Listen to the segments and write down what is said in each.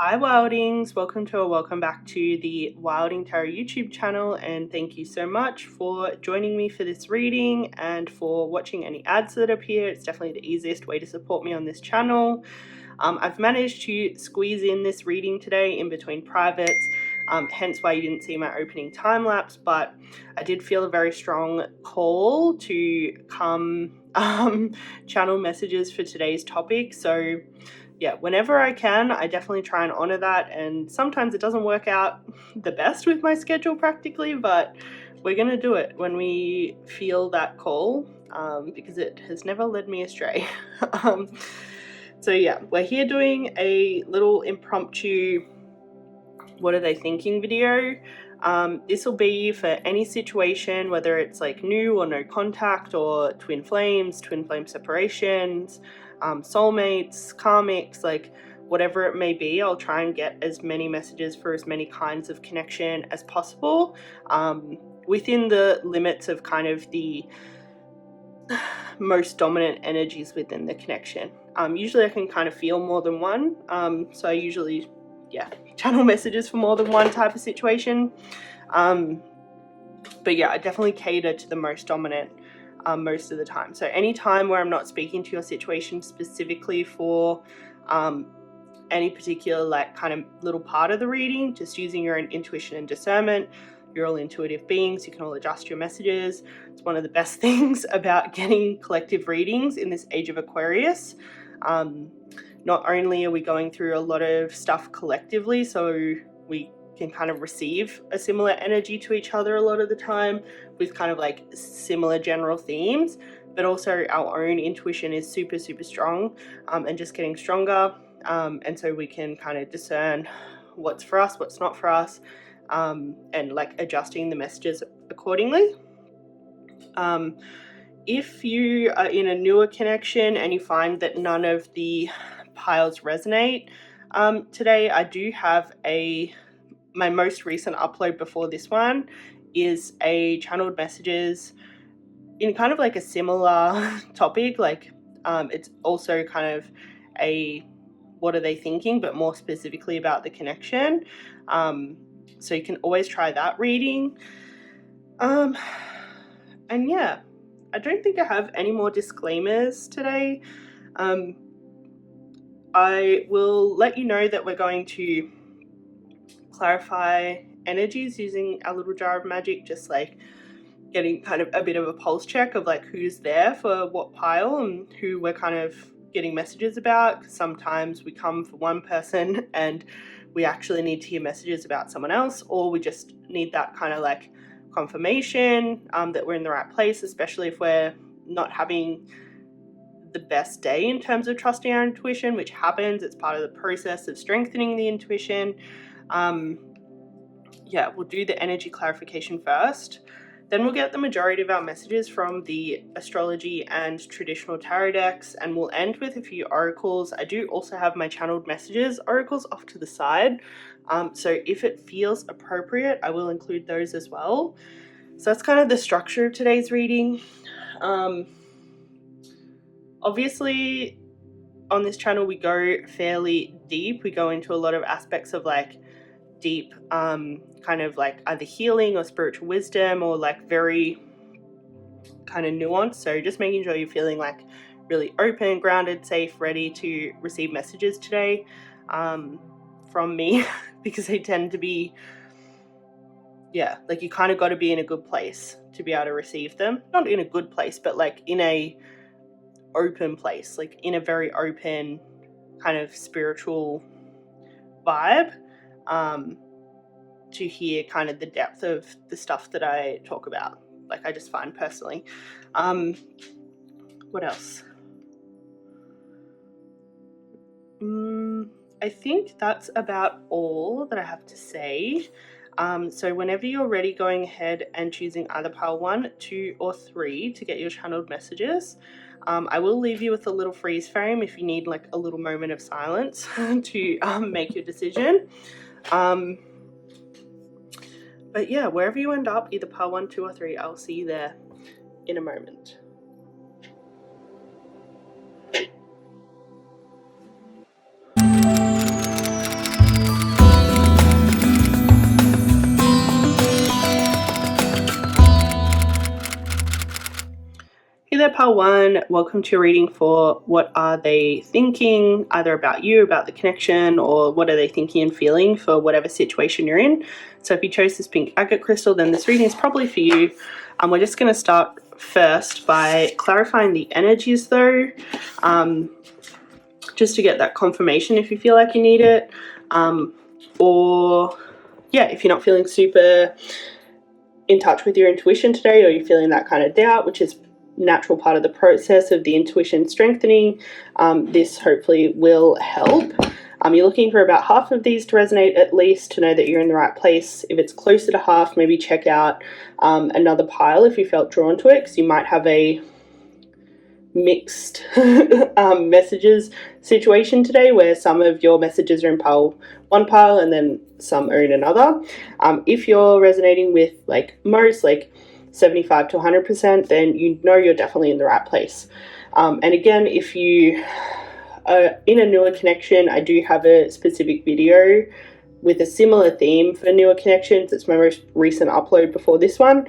Hi Wildings, welcome back to the Wilding Tarot YouTube channel, and thank you so much for joining me for this reading and for watching any ads that appear. It's definitely the easiest way to support me on this channel. I've managed to squeeze in this reading today in between privates, hence why you didn't see my opening time lapse, but I did feel a very strong call to come channel messages for today's topic. So yeah, whenever I can, I definitely try and honor that, and sometimes it doesn't work out the best with my schedule practically, but we're gonna do it when we feel that call, because it has never led me astray. So yeah, we're here doing a little impromptu what are they thinking video. This will be for any situation, whether it's like new or no contact, or twin flame separations, soulmates, karmics, like whatever it may be. I'll try and get as many messages for as many kinds of connection as possible, within the limits of kind of the most dominant energies within the connection. Usually I can kind of feel more than one, so I usually channel messages for more than one type of situation, but yeah, I definitely cater to the most dominant most of the time. So any time where I'm not speaking to your situation specifically for any particular like kind of little part of the reading, just using your own intuition and discernment. You're all intuitive beings, you can all adjust your messages. It's one of the best things about getting collective readings in this age of Aquarius. Not only are we going through a lot of stuff collectively, so we can kind of receive a similar energy to each other a lot of the time with kind of like similar general themes, but also our own intuition is super strong, and just getting stronger, and so we can kind of discern what's for us, what's not for us, and like adjusting the messages accordingly. If you are in a newer connection and you find that none of the piles resonate, today I do have my most recent upload before this one is a channeled messages in kind of like a similar topic. Like it's also kind of a what are they thinking, but more specifically about the connection. So you can always try that reading. And yeah, I don't think I have any more disclaimers today. I will let you know that we're going to clarify energies using our little jar of magic, just like getting kind of a bit of a pulse check of like who's there for what pile and who we're kind of getting messages about. Sometimes we come for one person and we actually need to hear messages about someone else, or we just need that kind of like confirmation that we're in the right place, especially if we're not having the best day in terms of trusting our intuition, which happens. It's part of the process of strengthening the intuition. Yeah, we'll do the energy clarification first. Then we'll get the majority of our messages from the astrology and traditional tarot decks, and we'll end with a few oracles. I do also have my channeled messages oracles off to the side, so if it feels appropriate, I will include those as well. So that's kind of the structure of today's reading. Obviously, on this channel we go fairly deep. We go into a lot of aspects of like deep kind of like either healing or spiritual wisdom, or like very kind of nuanced. So just making sure you're feeling like really open, grounded, safe, ready to receive messages today from me because they tend to be, yeah, like you kind of got to be in a good place to be able to receive them. Not in a good place, but like in a open place, like in a very open kind of spiritual vibe, to hear kind of the depth of the stuff that I talk about, like I just find personally. What else? I think that's about all that I have to say. So whenever you're ready, going ahead and choosing either pile 1, 2, or 3 to get your channeled messages. I will leave you with a little freeze frame if you need like a little moment of silence to make your decision. But yeah, wherever you end up, either pile 1, 2, or 3, I'll see you there in a moment. pile 1, welcome to your reading for what are they thinking, either about you, about the connection, or what are they thinking and feeling for whatever situation you're in. So if you chose this pink agate crystal, then this reading is probably for you. We're just going to start first by clarifying the energies though, just to get that confirmation if you feel like you need it, or yeah, if you're not feeling super in touch with your intuition today, or you're feeling that kind of doubt, which is natural part of the process of the intuition strengthening, this hopefully will help. You're looking for about half of these to resonate at least, to know that you're in the right place. If it's closer to half, maybe check out another pile if you felt drawn to it, because you might have a mixed messages situation today where some of your messages are in one pile and then some are in another. If you're resonating with like most, like 75 to 100%, then you know you're definitely in the right place. And again, if you are in a newer connection, I do have a specific video with a similar theme for newer connections. It's my most recent upload before this one.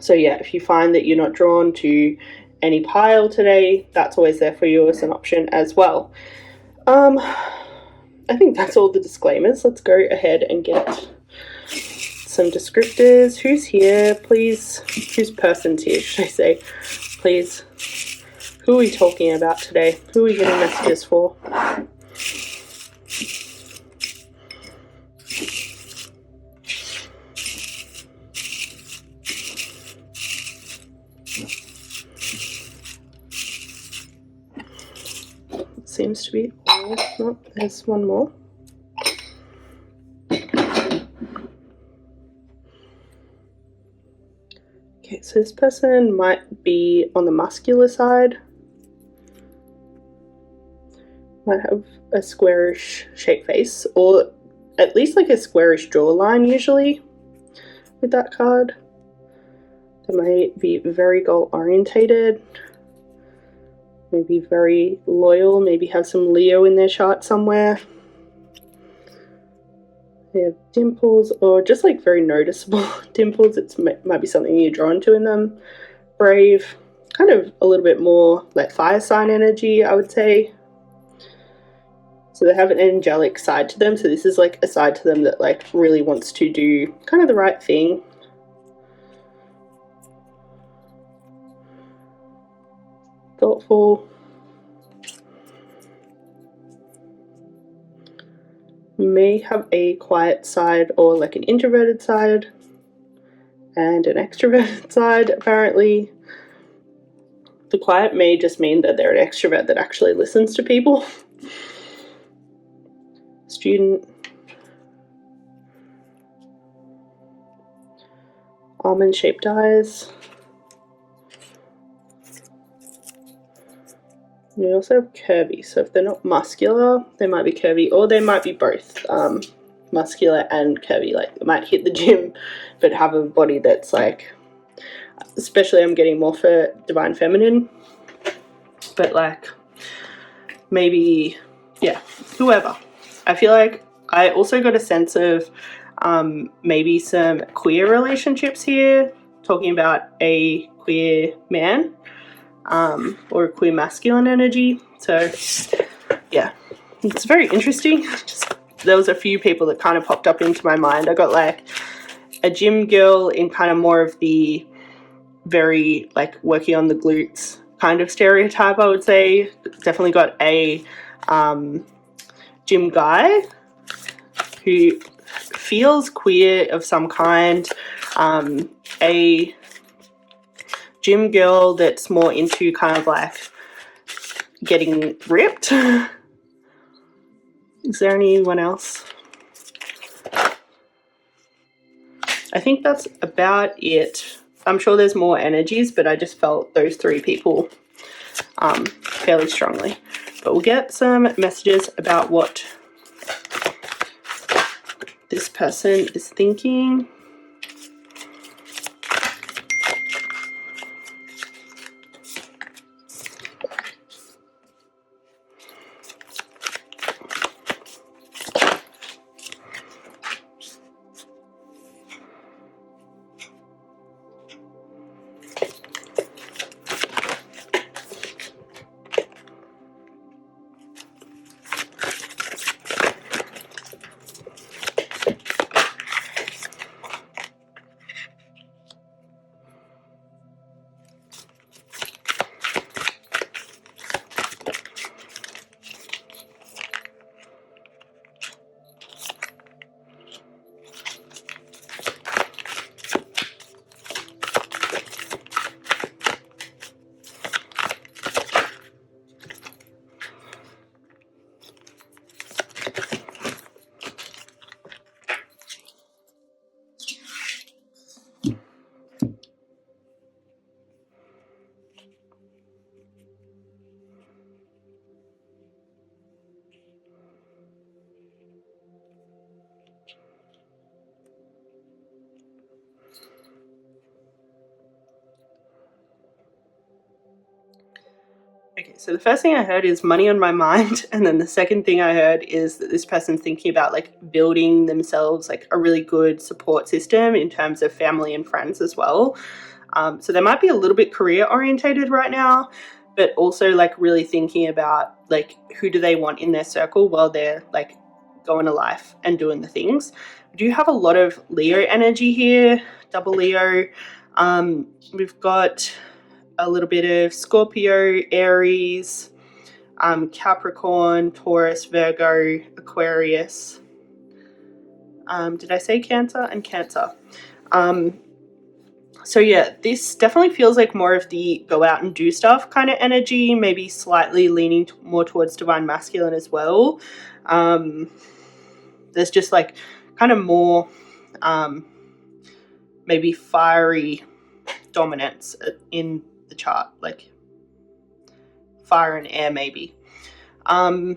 So yeah, if you find that you're not drawn to any pile today, that's always there for you as an option as well. I think that's all the disclaimers. Let's go ahead and get some descriptors. Who's here, please? Whose person's here, should I say? Please. Who are we talking about today? Who are we getting messages for? Seems to be all. Oh, there's one more. Okay, so this person might be on the muscular side. Might have a squarish shaped face, or at least like a squarish jawline usually with that card. They might be very goal orientated. Maybe very loyal, maybe have some Leo in their chart somewhere. They have dimples, or just like very noticeable dimples. It might be something you're drawn to in them. Brave, kind of a little bit more like fire sign energy, I would say. So they have an angelic side to them. So this is like a side to them that like really wants to do kind of the right thing. Thoughtful. May have a quiet side, or like an introverted side and an extroverted side. Apparently the quiet may just mean that they're an extrovert that actually listens to people. Student. Almond shaped eyes. And we also have curvy, so if they're not muscular, they might be curvy, or they might be both muscular and curvy. Like they might hit the gym but have a body that's like, especially I'm getting more for divine feminine, but like maybe, yeah, whoever. I feel like I also got a sense of maybe some queer relationships here, talking about a queer man. Or a queer masculine energy. So yeah, it's very interesting. There was a few people that kind of popped up into my mind. I got like a gym girl in kind of more of the very like working on the glutes kind of stereotype, I would say. Definitely got a gym guy who feels queer of some kind, a gym girl that's more into kind of like getting ripped. Is there anyone else? I think that's about it. I'm sure there's more energies, but I just felt those three people fairly strongly. But we'll get some messages about what this person is thinking. So the first thing I heard is money on my mind, and then the second thing I heard is that this person's thinking about like building themselves like a really good support system in terms of family and friends as well. So they might be a little bit career orientated right now, but also like really thinking about like who do they want in their circle while they're like going to life and doing the things. We do have a lot of Leo energy here, double Leo. We've got a little bit of Scorpio, Aries, Capricorn, Taurus, Virgo, Aquarius. Did I say Cancer? And Cancer. So yeah, this definitely feels like more of the go out and do stuff kind of energy, maybe slightly leaning more towards divine masculine as well. There's just like kind of more maybe fiery dominance in the chart, like fire and air maybe. But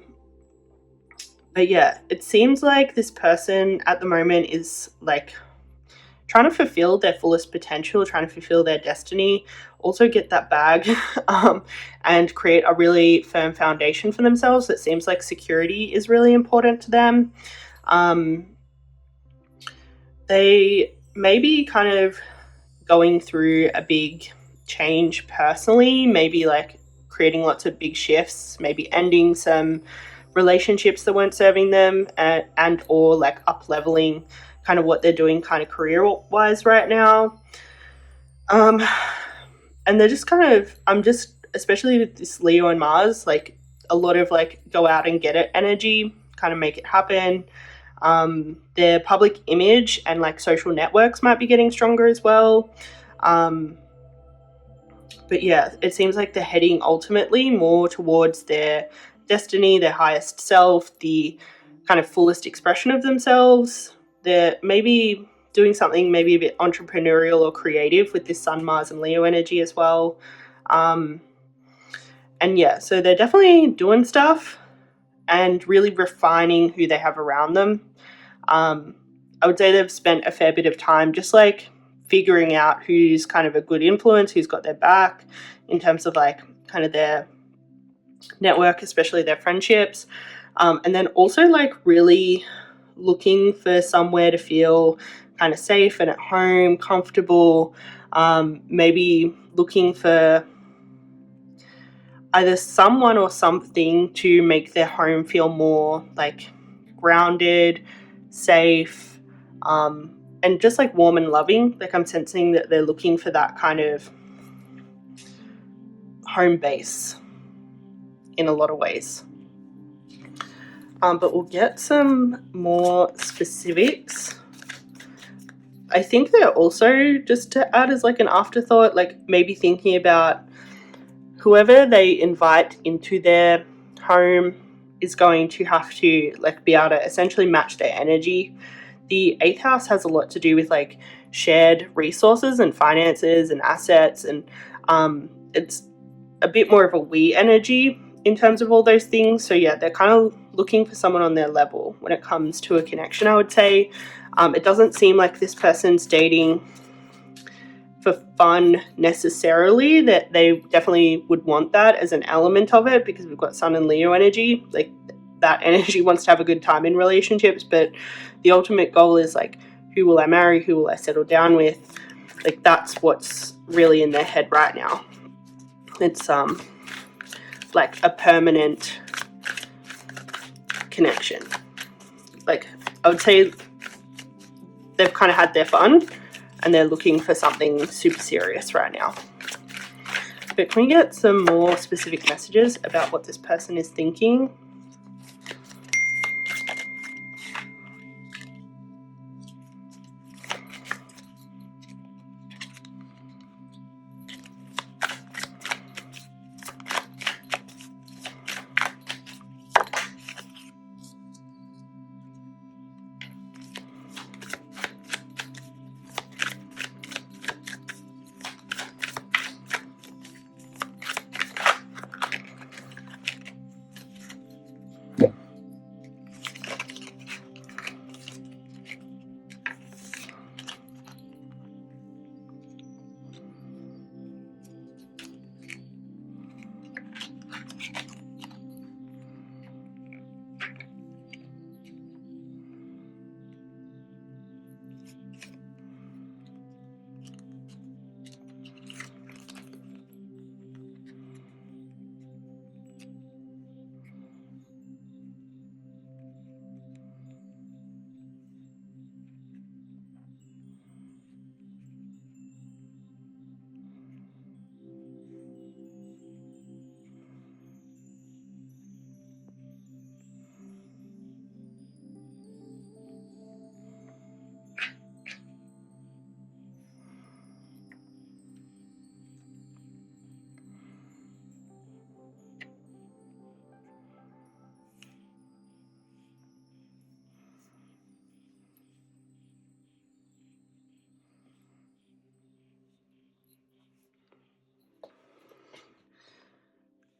yeah, it seems like this person at the moment is like trying to fulfill their fullest potential, trying to fulfill their destiny, also get that bag and create a really firm foundation for themselves. It seems like security is really important to them. They may be kind of going through a big change personally, maybe like creating lots of big shifts, maybe ending some relationships that weren't serving them, and or like up leveling kind of what they're doing kind of career wise right now. And they're just kind of, especially with this Leo and Mars, like a lot of like go out and get it energy, kind of make it happen. Their public image and like social networks might be getting stronger as well. But yeah, it seems like they're heading ultimately more towards their destiny, their highest self, the kind of fullest expression of themselves. They're maybe doing something maybe a bit entrepreneurial or creative with this Sun, Mars, and Leo energy as well. And yeah, so they're definitely doing stuff and really refining who they have around them. I would say they've spent a fair bit of time just like figuring out who's kind of a good influence, who's got their back in terms of like kind of their network, especially their friendships. And then also like really looking for somewhere to feel kind of safe and at home, comfortable, maybe looking for either someone or something to make their home feel more like grounded, safe, and just like warm and loving. Like I'm sensing that they're looking for that kind of home base in a lot of ways. But we'll get some more specifics. I think they're also, just to add as like an afterthought, like maybe thinking about whoever they invite into their home is going to have to like be able to essentially match their energy. The 8th house has a lot to do with like shared resources and finances and assets, and it's a bit more of a we energy in terms of all those things. So yeah, they're kind of looking for someone on their level when it comes to a connection, I would say. It doesn't seem like this person's dating for fun necessarily, that they definitely would want that as an element of it, because we've got Sun and Leo energy. Like that energy wants to have a good time in relationships, but the ultimate goal is like, who will I marry? Who will I settle down with? Like that's what's really in their head right now. It's like a permanent connection. Like I would say they've kind of had their fun and they're looking for something super serious right now. But can we get some more specific messages about what this person is thinking?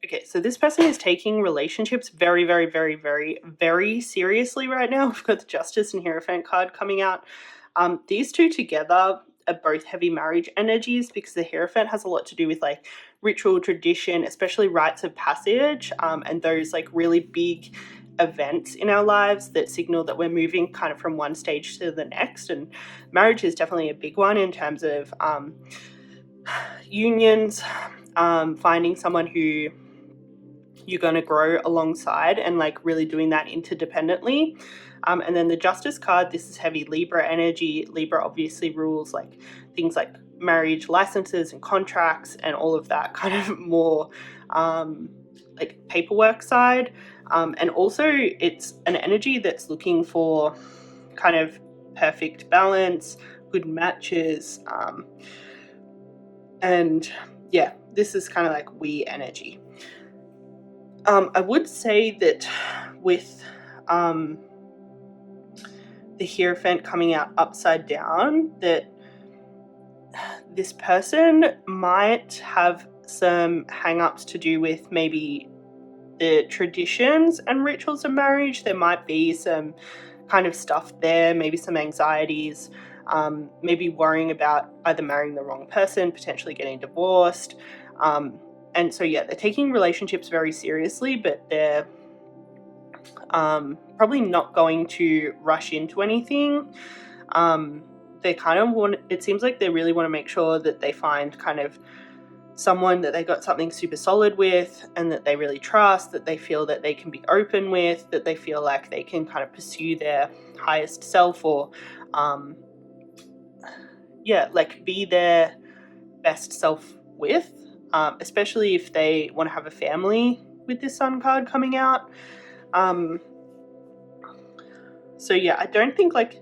Okay, so this person is taking relationships very, very, very, very, very seriously right now. We've got the Justice and Hierophant card coming out. These two together are both heavy marriage energies, because the Hierophant has a lot to do with like ritual, tradition, especially rites of passage, and those like really big events in our lives that signal that we're moving kind of from one stage to the next. And marriage is definitely a big one in terms of unions, finding someone who you're going to grow alongside and like really doing that interdependently. And then the Justice card, this is heavy Libra energy. Libra obviously rules like things like marriage licenses and contracts and all of that kind of more like paperwork side. And also it's an energy that's looking for kind of perfect balance, good matches. And yeah, this is kind of like we energy. I would say that with the Hierophant coming out upside down, that this person might have some hang-ups to do with maybe the traditions and rituals of marriage. There might be some kind of stuff there, maybe some anxieties, maybe worrying about either marrying the wrong person, potentially getting divorced. And so, yeah, they're taking relationships very seriously, but they're probably not going to rush into anything. They kind of want, it seems like they really want to make sure that they find kind of someone that they got something super solid with and that they really trust, that they feel that they can be open with, that they feel like they can kind of pursue their highest self, or like be their best self with, especially if they want to have a family with this Sun card coming out. So yeah, I don't think like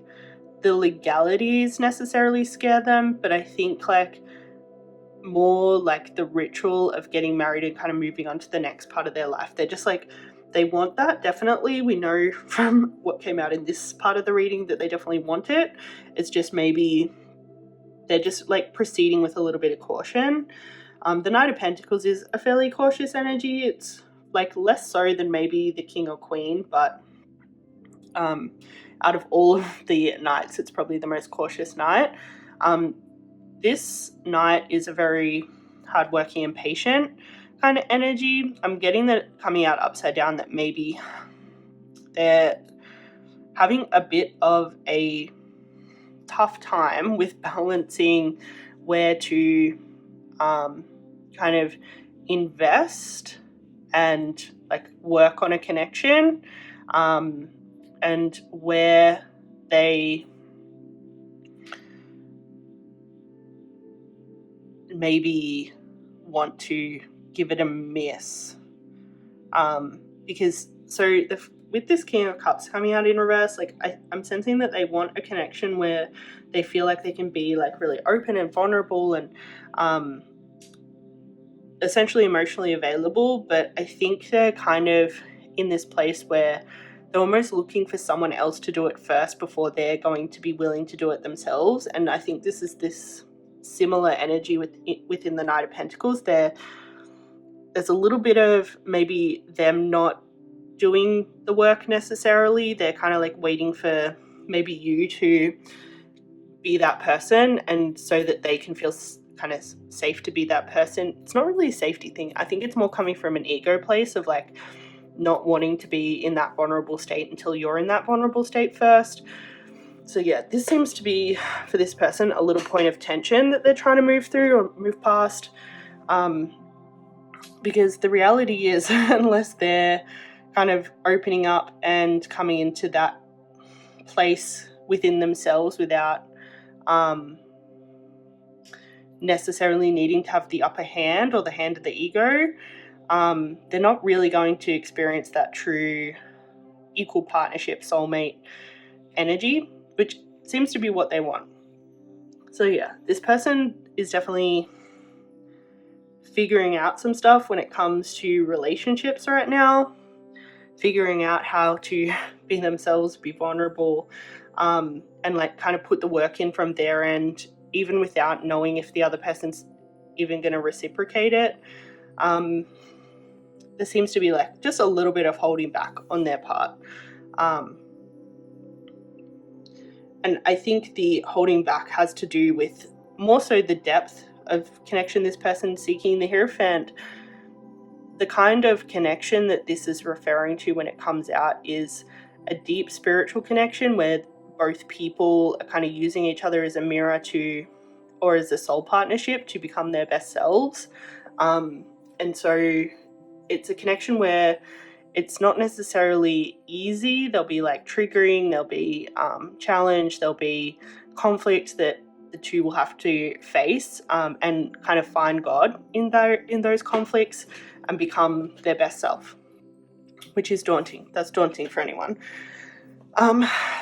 the legalities necessarily scare them, but I think like more like the ritual of getting married and kind of moving on to the next part of their life. They're just like, they want that, definitely. We know from what came out in this part of the reading that they definitely want it. It's just maybe they're just like proceeding with a little bit of caution. The Knight of Pentacles is a fairly cautious energy. It's like less so than maybe the King or Queen, but out of all of the knights, it's probably the most cautious knight. This knight is a very hardworking and patient kind of energy. I'm getting that coming out upside down, that maybe they're having a bit of a tough time with balancing where to kind of invest and like work on a connection, and where they maybe want to give it a miss. Because with this King of Cups coming out in reverse, like I'm sensing that they want a connection where they feel like they can be like really open and vulnerable and essentially emotionally available, but I think they're kind of in this place where they're almost looking for someone else to do it first before they're going to be willing to do it themselves. And I think this is this similar energy within the Knight of Pentacles. There's a little bit of maybe them not doing the work necessarily. They're kind of like waiting for maybe you to be that person, and so that they can feel kind of safe to be that person. It's not really a safety thing. I think it's more coming from an ego place of like not wanting to be in that vulnerable state until you're in that vulnerable state first. So yeah, this seems to be, for this person, a little point of tension that they're trying to move through or move past. Because the reality is, unless they're kind of opening up and coming into that place within themselves without necessarily needing to have the upper hand or the hand of the ego, they're not really going to experience that true equal partnership, soulmate energy, which seems to be what they want. So yeah, this person is definitely figuring out some stuff when it comes to relationships right now, figuring out how to be themselves, be vulnerable, and like kind of put the work in from their end, even without knowing if the other person's even going to reciprocate it. there seems to be like just a little bit of holding back on their part. And I think the holding back has to do with more so the depth of connection this person's seeking. The Hierophant, the kind of connection that this is referring to when it comes out is a deep spiritual connection where both people are kind of using each other as a mirror to, or as a soul partnership to become their best selves. And so it's a connection where it's not necessarily easy. There'll be like triggering, there'll be challenge, there'll be conflict that the two will have to face, and kind of find God in those conflicts and become their best self, which is daunting. That's daunting for anyone.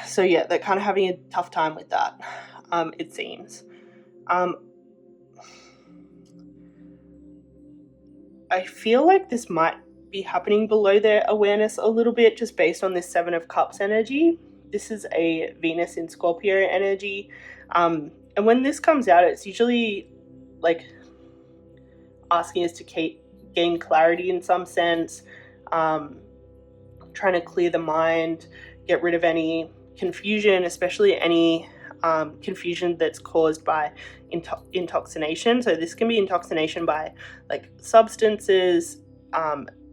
So yeah, they're kind of having a tough time with that, it seems. I feel like this might be happening below their awareness a little bit, just based on this Seven of Cups energy. This is a Venus in Scorpio energy. And when this comes out, it's usually like asking us to gain clarity in some sense, trying to clear the mind, get rid of any confusion, especially any confusion that's caused by intoxication. So this can be intoxication by like substances,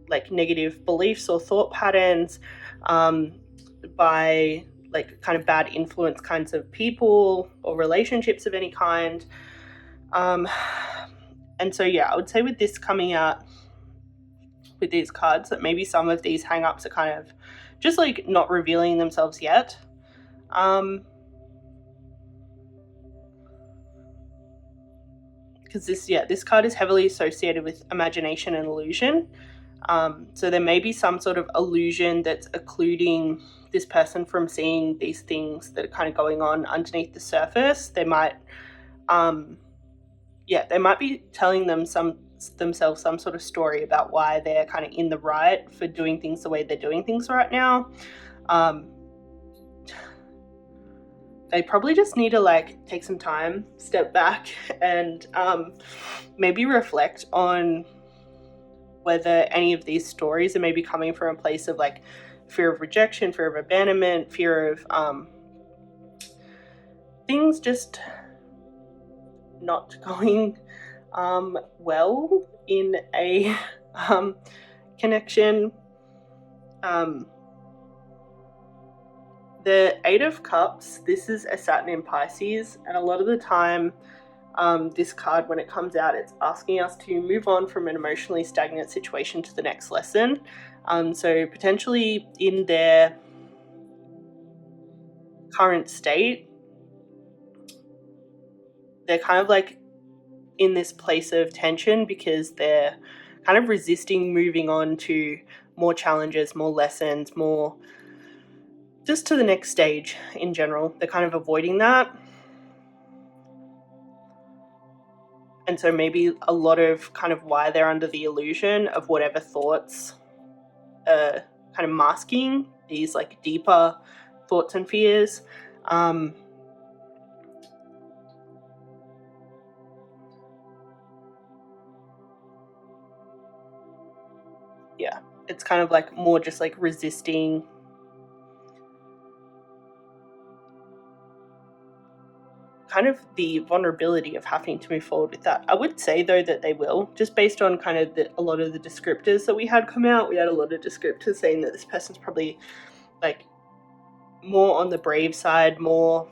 like negative beliefs or thought patterns, by like kind of bad influence kinds of people or relationships of any kind. And so yeah, I would say with this coming out with these cards that maybe some of these hang-ups are kind of just like not revealing themselves yet. Because this card is heavily associated with imagination and illusion. So there may be some sort of illusion that's occluding this person from seeing these things that are kind of going on underneath the surface. They might, they might be telling themselves some sort of story about why they're kind of in the right for doing things the way they're doing things right now. They probably just need to like take some time, step back, and maybe reflect on whether any of these stories are maybe coming from a place of like fear of rejection, fear of abandonment, fear of things just not going well in a connection. The Eight of Cups, this is a Saturn in Pisces, and a lot of the time this card, when it comes out, it's asking us to move on from an emotionally stagnant situation to the next lesson. So potentially in their current state, they're kind of like in this place of tension because they're kind of resisting moving on to more challenges, more lessons, more just to the next stage in general. They're kind of avoiding that. And so maybe a lot of kind of why they're under the illusion of whatever thoughts are kind of masking these like deeper thoughts and fears. Yeah, it's kind of like more just like resisting kind of the vulnerability of having to move forward with that. I would say though that they will, just based on kind of a lot of the descriptors that we had come out. We had a lot of descriptors saying that this person's probably like more on the brave side, more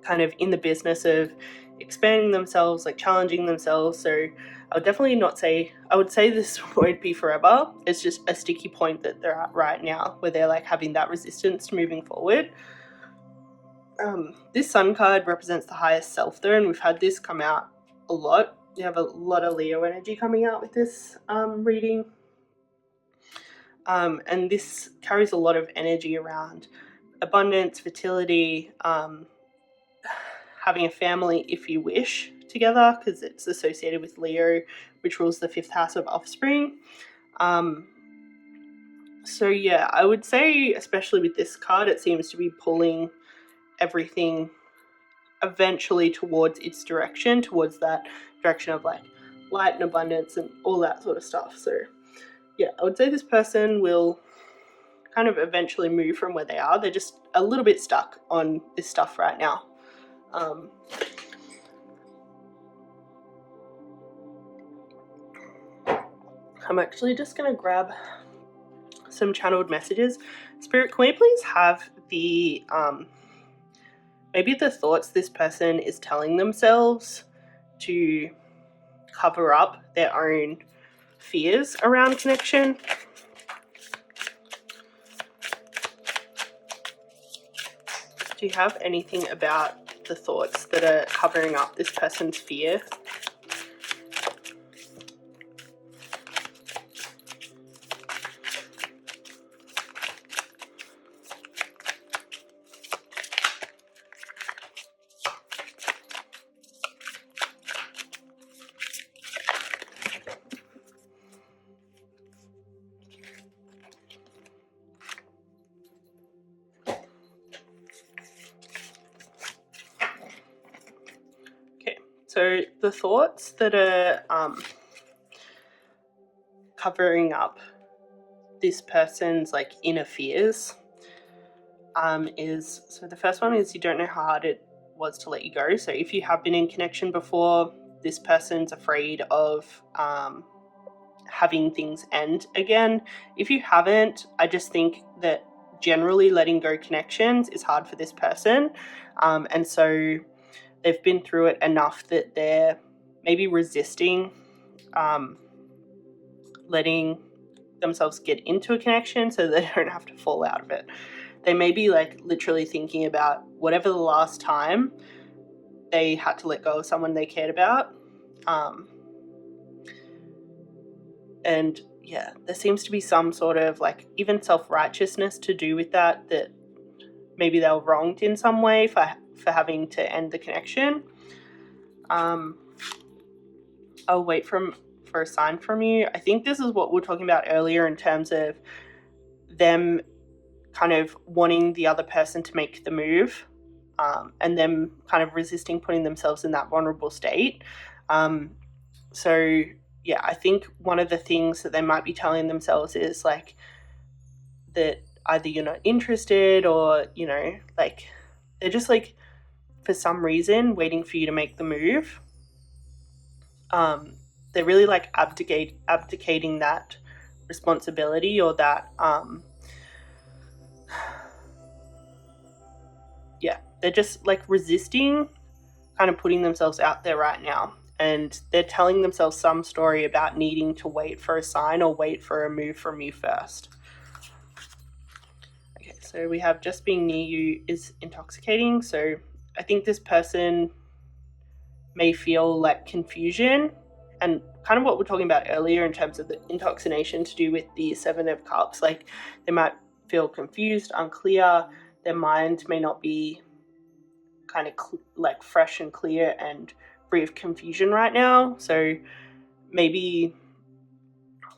kind of in the business of expanding themselves, like challenging themselves. So I would definitely not say, I would say this won't be forever. It's just a sticky point that they're at right now where they're like having that resistance to moving forward. This Sun card represents the highest self though, and we've had this come out a lot. You have a lot of Leo energy coming out with this reading. And this carries a lot of energy around abundance, fertility, having a family if you wish together, because it's associated with Leo, which rules the 5th house of offspring. So yeah, I would say, especially with this card, it seems to be pulling everything eventually towards its direction, towards that direction of like light and abundance and all that sort of stuff. So yeah, I would say this person will kind of eventually move from where they are. They're just a little bit stuck on this stuff right now. I'm actually just going to grab some channeled messages. Spirit, can we please have the maybe the thoughts this person is telling themselves to cover up their own fears around connection? Do you have anything about the thoughts that are covering up this person's fear? So the thoughts that are covering up this person's like inner fears is, so the first one is you don't know how hard it was to let you go. So if you have been in connection before, this person's afraid of having things end again. If you haven't, I just think that generally letting go connections is hard for this person, and so they've been through it enough that they're maybe resisting letting themselves get into a connection so they don't have to fall out of it. They may be like literally thinking about whatever the last time they had to let go of someone they cared about. And yeah, there seems to be some sort of like even self-righteousness to do with that maybe they were wronged in some way for having to end the connection. I'll wait for a sign from you. I think this is what we were talking about earlier in terms of them kind of wanting the other person to make the move, and them kind of resisting putting themselves in that vulnerable state. So yeah, I think one of the things that they might be telling themselves is like that either you're not interested or, you know, like they're just like for some reason waiting for you to make the move. They're really like abdicating that responsibility or that yeah, they're just like resisting kind of putting themselves out there right now, and they're telling themselves some story about needing to wait for a sign or wait for a move from you first. Okay, so we have just being near you is intoxicating. So I think this person may feel like confusion and kind of what we're talking about earlier in terms of the intoxication to do with the Seven of Cups. Like they might feel confused, unclear. Their mind may not be kind of like fresh and clear and free of confusion right now. So maybe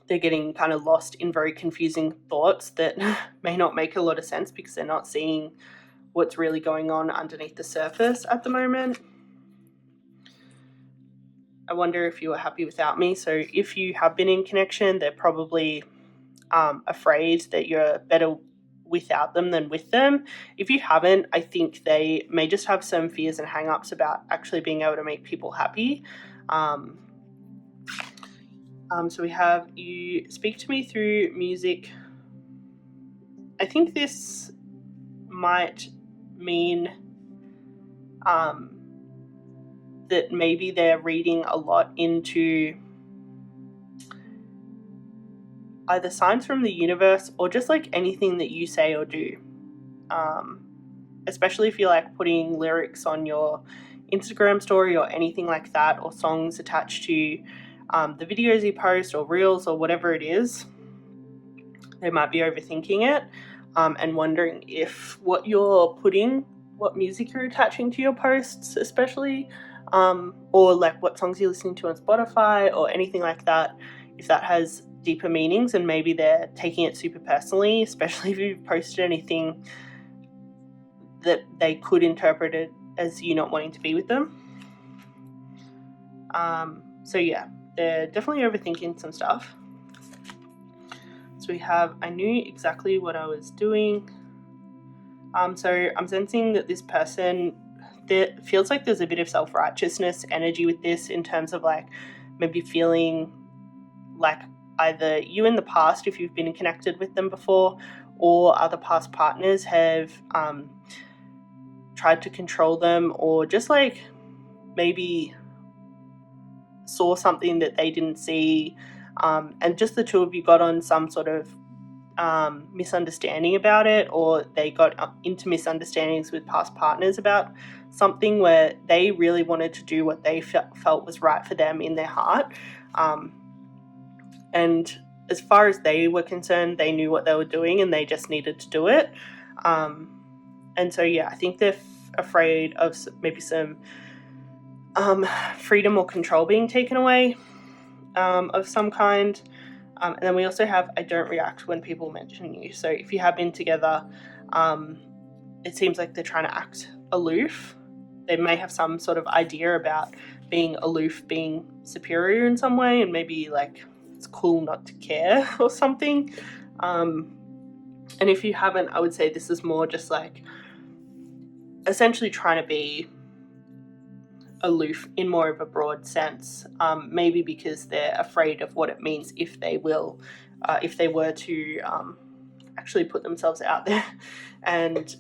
they're getting kind of lost in very confusing thoughts that may not make a lot of sense because they're not seeing what's really going on underneath the surface at the moment. I wonder if you are happy without me. So if you have been in connection, they're probably afraid that you're better without them than with them. If you haven't, I think they may just have some fears and hang-ups about actually being able to make people happy. So we have you speak to me through music. I think this might mean that maybe they're reading a lot into either signs from the universe or just like anything that you say or do. Especially if you're like putting lyrics on your Instagram story or anything like that, or songs attached to the videos you post or reels or whatever it is. They might be overthinking it and wondering if what music you're attaching to your posts especially, or like what songs you're listening to on Spotify or anything like that, if that has deeper meanings, and maybe they're taking it super personally, especially if you've posted anything that they could interpret it as you not wanting to be with them. So yeah, they're definitely overthinking some stuff. So we have, I knew exactly what I was doing. So I'm sensing that this person, there feels like there's a bit of self-righteousness energy with this, in terms of like maybe feeling like either you in the past, if you've been connected with them before, or other past partners have tried to control them, or just like maybe saw something that they didn't see, and just the two of you got on some sort of misunderstanding about it, or they got into misunderstandings with past partners about something where they really wanted to do what they felt was right for them in their heart, and as far as they were concerned, they knew what they were doing and they just needed to do it. And so yeah, I think they're afraid of maybe some freedom or control being taken away of some kind. And then we also have, I don't react when people mention you. So if you have been together, it seems like they're trying to act aloof. They may have some sort of idea about being aloof, being superior in some way, and maybe like it's cool not to care or something. And if you haven't, I would say this is more just like essentially trying to be aloof in more of a broad sense, maybe because they're afraid of what it means if they were to actually put themselves out there and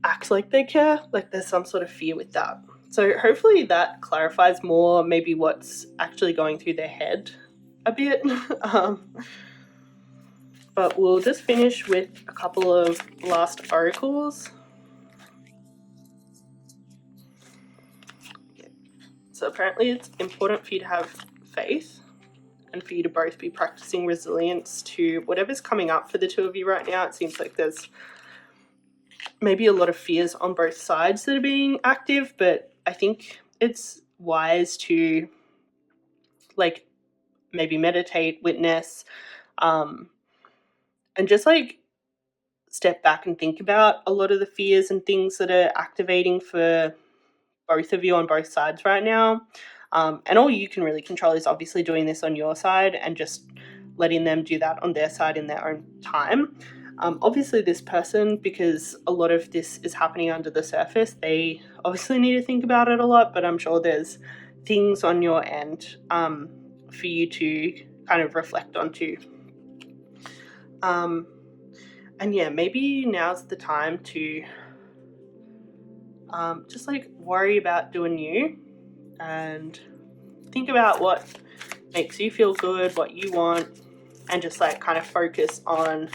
act like they care. Like there's some sort of fear with that. So hopefully that clarifies more maybe what's actually going through their head a bit. But we'll just finish with a couple of last oracles. So apparently it's important for you to have faith and for you to both be practicing resilience to whatever's coming up for the two of you right now. It seems like there's maybe a lot of fears on both sides that are being active, but I think it's wise to like maybe meditate, witness, and just like step back and think about a lot of the fears and things that are activating for both of you on both sides right now. And all you can really control is obviously doing this on your side and just letting them do that on their side in their own time. Obviously this person, because a lot of this is happening under the surface, they obviously need to think about it a lot, but I'm sure there's things on your end for you to kind of reflect on too. And yeah, maybe now's the time to just like worry about doing you and think about what makes you feel good, what you want, and just like kind of focus on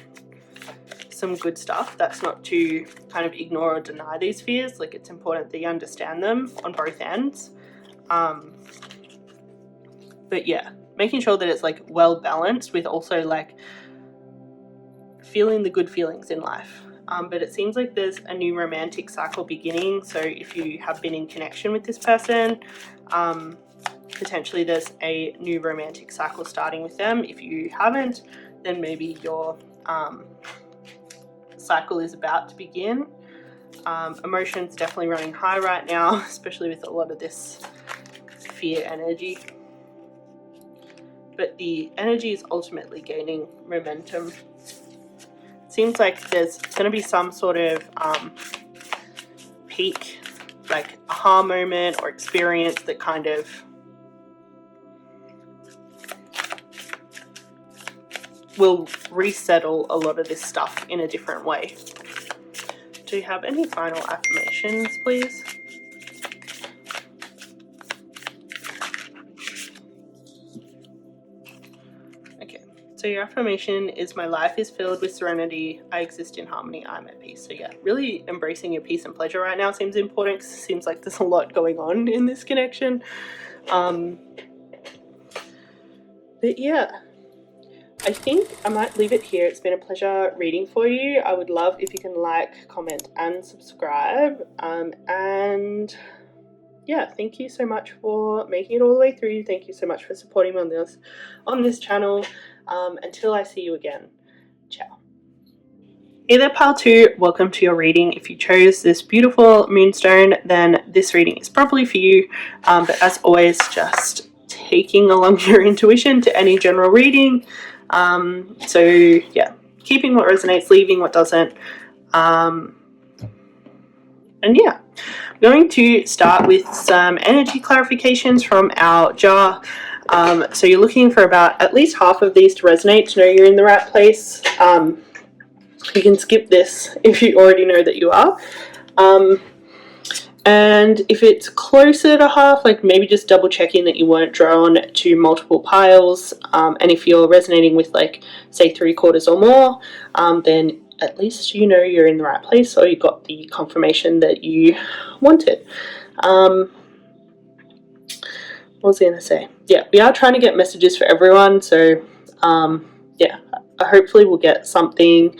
some good stuff. That's not to kind of ignore or deny these fears. Like it's important that you understand them on both ends. But yeah, making sure that it's like well balanced with also like feeling the good feelings in life. But it seems like there's a new romantic cycle beginning. So if you have been in connection with this person, potentially there's a new romantic cycle starting with them. If you haven't, then maybe your cycle is about to begin. Emotions definitely running high right now, especially with a lot of this fear energy. But the energy is ultimately gaining momentum. Seems like there's going to be some sort of peak, like aha moment or experience that kind of will resettle a lot of this stuff in a different way. Do you have any final affirmations, please? Okay, so your affirmation is, my life is filled with serenity, I exist in harmony, I'm at peace. So yeah, really embracing your peace and pleasure right now seems important, because it seems like there's a lot going on in this connection. But yeah, I think I might leave it here. It's been a pleasure reading for you. I would love if you can like, comment, and subscribe. And yeah, thank you so much for making it all the way through. Thank you so much for supporting me on this channel. Until I see you again, ciao. Hey there, pal 2. Welcome to your reading. If you chose this beautiful moonstone, then this reading is probably for you. But as always, just taking along your intuition to any general reading. So yeah, keeping what resonates, leaving what doesn't. And yeah, I'm going to start with some energy clarifications from our jar. So you're looking for about at least half of these to resonate to know you're in the right place. You can skip this if you already know that you are. And if it's closer to half, like maybe just double checking that you weren't drawn to multiple piles. And if you're resonating with like, say 3/4 or more, then at least you know you're in the right place, or you got the confirmation that you wanted. What was I going to say? Yeah, we are trying to get messages for everyone. So yeah, hopefully we'll get something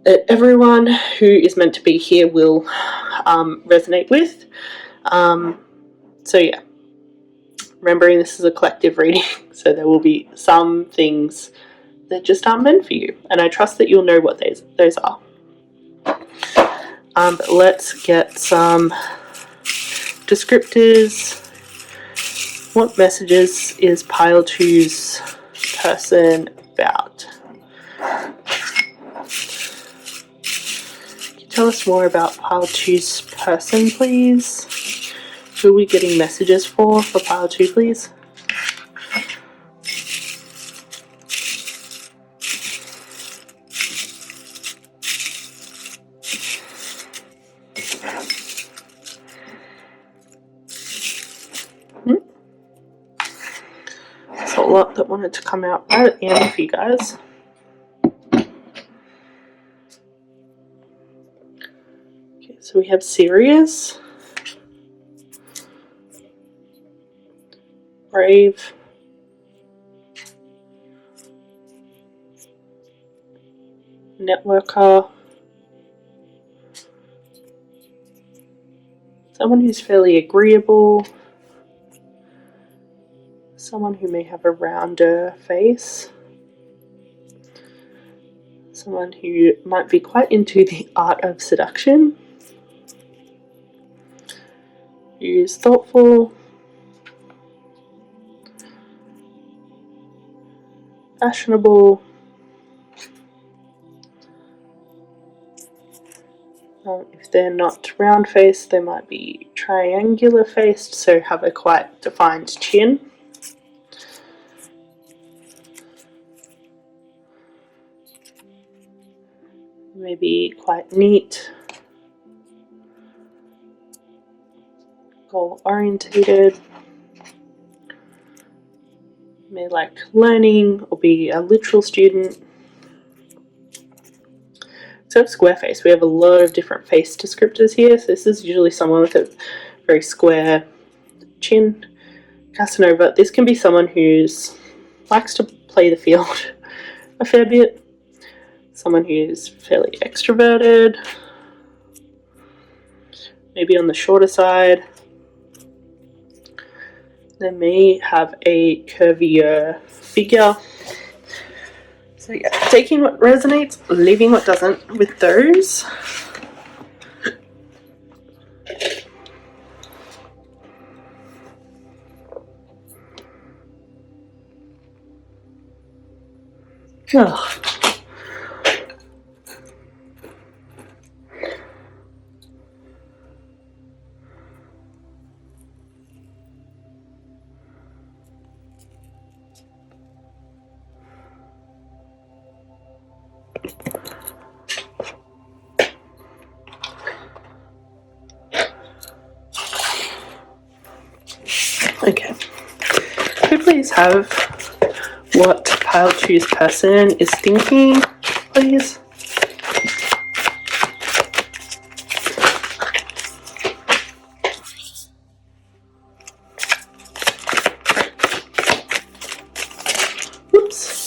that everyone who is meant to be here will resonate with. So yeah, remembering this is a collective reading, so there will be some things that just aren't meant for you, and I trust that you'll know what those are. But let's get some descriptors. What messages is pile 2's person about? Can you tell us more about pile 2's person, please? Who are we getting messages for pile 2, please? There's a lot that wanted to come out right at the end for you guys. Okay, so we have serious, brave, networker, someone who's fairly agreeable, someone who may have a rounder face, someone who might be quite into the art of seduction, who's thoughtful, fashionable, if they're not round faced, they might be triangular faced, so have a quite defined chin. Maybe quite neat, goal orientated, may like learning or be a literal student. So square face, we have a lot of different face descriptors here. So this is usually someone with a very square chin. Casanova, this can be someone who's likes to play the field a fair bit. Someone who's fairly extroverted, maybe on the shorter side. They may have a curvier figure. So yeah, taking what resonates, leaving what doesn't with those. Oh. Okay, could you please have what pile 2's person is thinking, please? Whoops.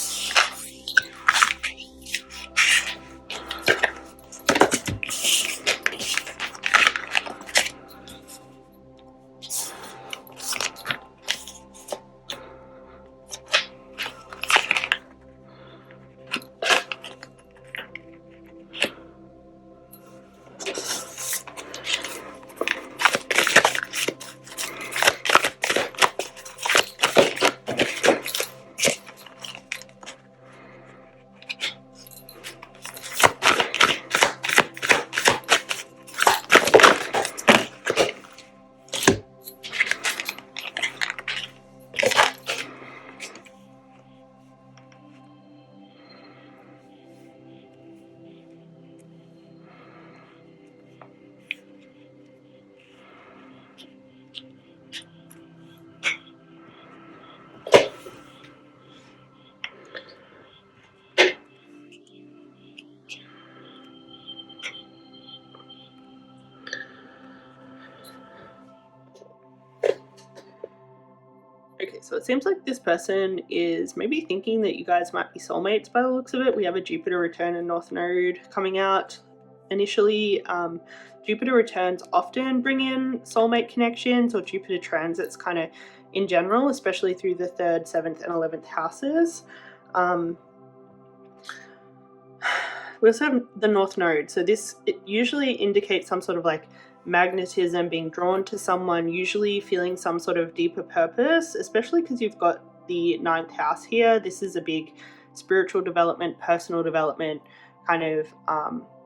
So it seems like this person is maybe thinking that you guys might be soulmates by the looks of it. We have a Jupiter return and North Node coming out initially. Jupiter returns often bring in soulmate connections, or Jupiter transits kind of in general, especially through the 3rd, 7th, and 11th houses. We also have the North Node, so it usually indicates some sort of like magnetism, being drawn to someone, usually feeling some sort of deeper purpose, especially because you've got the 9th house here. This is a big spiritual development, personal development, kind of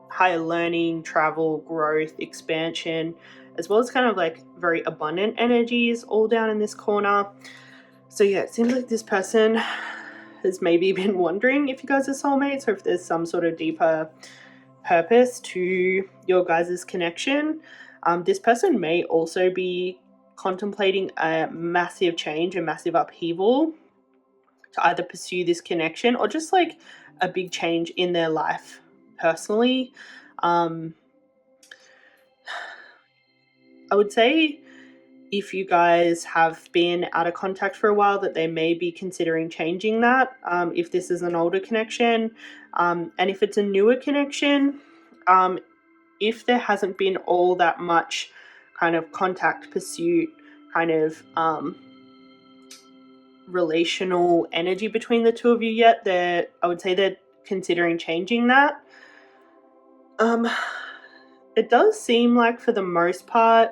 higher learning, travel, growth, expansion, as well as kind of like very abundant energies all down in this corner. So yeah, it seems like this person has maybe been wondering if you guys are soulmates, or if there's some sort of deeper purpose to your guys' connection. This person may also be contemplating a massive change, a massive upheaval to either pursue this connection or just like a big change in their life personally. I would say if you guys have been out of contact for a while, that they may be considering changing that, if this is an older connection. And if it's a newer connection, if there hasn't been all that much kind of contact, pursuit, kind of relational energy between the two of you yet, I would say they're considering changing that. It does seem like for the most part,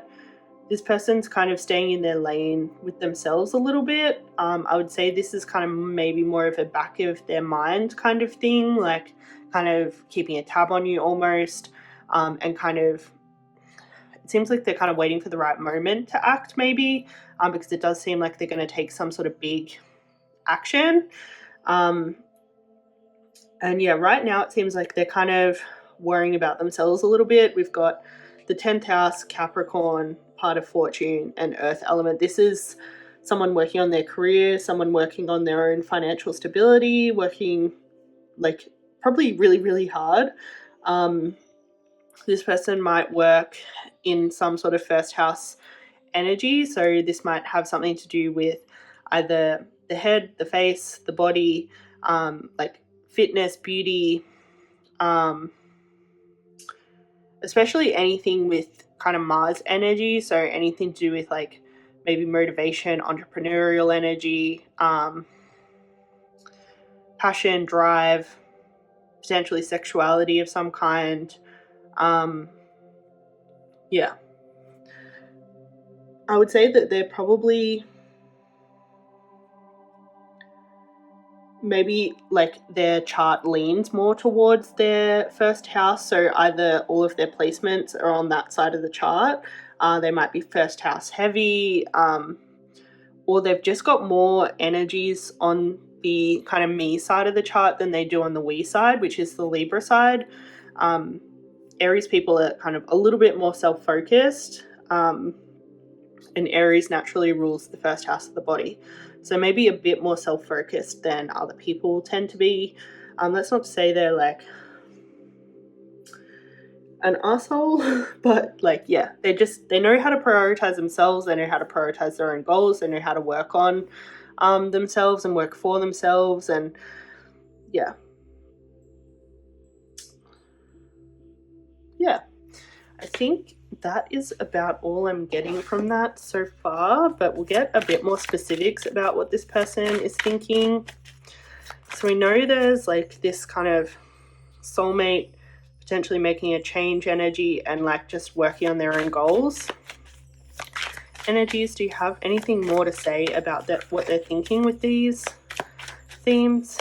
this person's kind of staying in their lane with themselves a little bit. I would say this is kind of maybe more of a back of their mind kind of thing, like kind of keeping a tab on you almost, and kind of, it seems like they're kind of waiting for the right moment to act maybe, because it does seem like they're going to take some sort of big action. And yeah, right now it seems like they're kind of worrying about themselves a little bit. We've got the 10th house, Capricorn, part of fortune, and earth element. This is someone working on their career, someone working on their own financial stability, working like probably really, really hard. This person might work in some sort of first house energy. So this might have something to do with either the head, the face, the body, like fitness, beauty, especially anything with kind of Mars energy. So anything to do with like maybe motivation, entrepreneurial energy, passion, drive, potentially sexuality of some kind. Yeah. I would say that they're probably maybe like their chart leans more towards their first house. So either all of their placements are on that side of the chart. They might be first house heavy, or they've just got more energies on the kind of me side of the chart than they do on the we side, which is the Libra side. Aries people are kind of a little bit more self-focused, and Aries naturally rules the first house of the body. So maybe a bit more self-focused than other people tend to be. That's not to say they're like an asshole, but like, yeah, they know how to prioritize themselves. They know how to prioritize their own goals. They know how to work on themselves and work for themselves. And yeah. I think that is about all I'm getting from that so far, but we'll get a bit more specifics about what this person is thinking. So we know there's like this kind of soulmate potentially making a change energy and like just working on their own goals. Energies, do you have anything more to say about that, what they're thinking with these themes?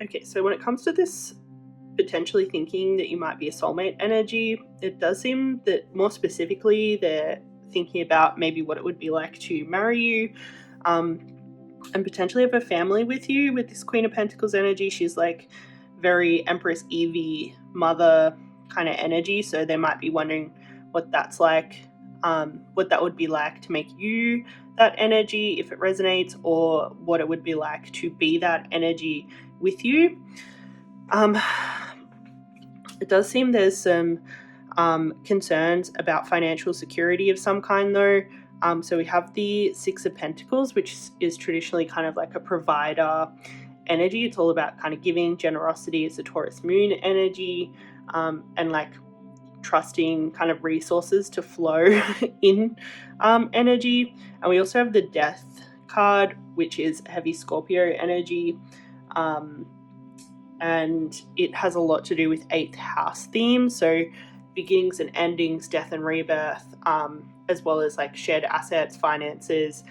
Okay, so when it comes to this potentially thinking that you might be a soulmate energy, it does seem that more specifically they're thinking about maybe what it would be like to marry you, and potentially have a family with you. With this Queen of Pentacles energy, she's like very Empress Evie mother kind of energy, so they might be wondering what that's like, what that would be like to make you that energy if it resonates, or what it would be like to be that energy with you. It does seem there's some concerns about financial security of some kind, though. So we have the Six of Pentacles, which is traditionally kind of like a provider energy. It's all about kind of giving, generosity. It's a Taurus moon energy, and like trusting kind of resources to flow in energy. And we also have the Death card, which is heavy Scorpio energy. And it has a lot to do with 8th house theme, so beginnings and endings, death and rebirth, as well as like shared assets, finances.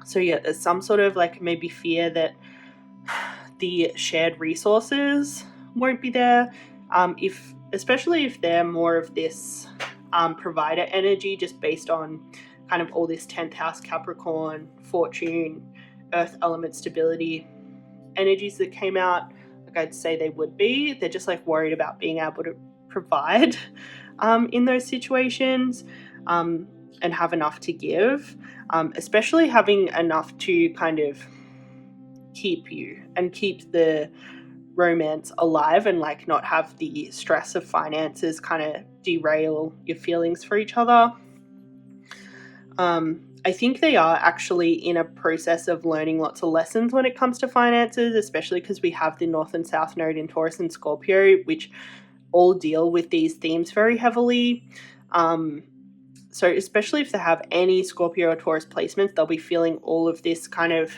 So yeah, there's some sort of like maybe fear that the shared resources won't be there, especially if they're more of this provider energy, just based on kind of all this 10th house Capricorn, fortune, earth element stability energies that came out. Like I'd say they would be. They're just like worried about being able to provide in those situations, and have enough to give, especially having enough to kind of keep you and keep the romance alive, and like not have the stress of finances kind of derail your feelings for each other. I think they are actually in a process of learning lots of lessons when it comes to finances, especially because we have the North and South Node in Taurus and Scorpio, which all deal with these themes very heavily. So especially if they have any Scorpio or Taurus placements, they'll be feeling all of this kind of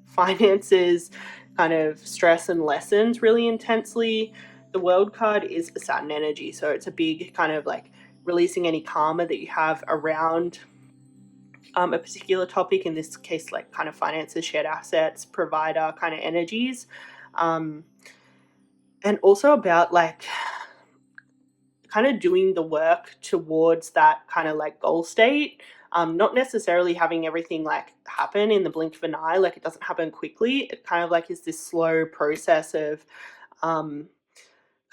finances, kind of stress and lessons really intensely. The World card is a Saturn energy, so it's a big kind of like releasing any karma that you have around a particular topic, in this case like kind of finances, shared assets, provider kind of energies, and also about like kind of doing the work towards that kind of like goal state, not necessarily having everything like happen in the blink of an eye. Like it doesn't happen quickly. It kind of like is this slow process of kind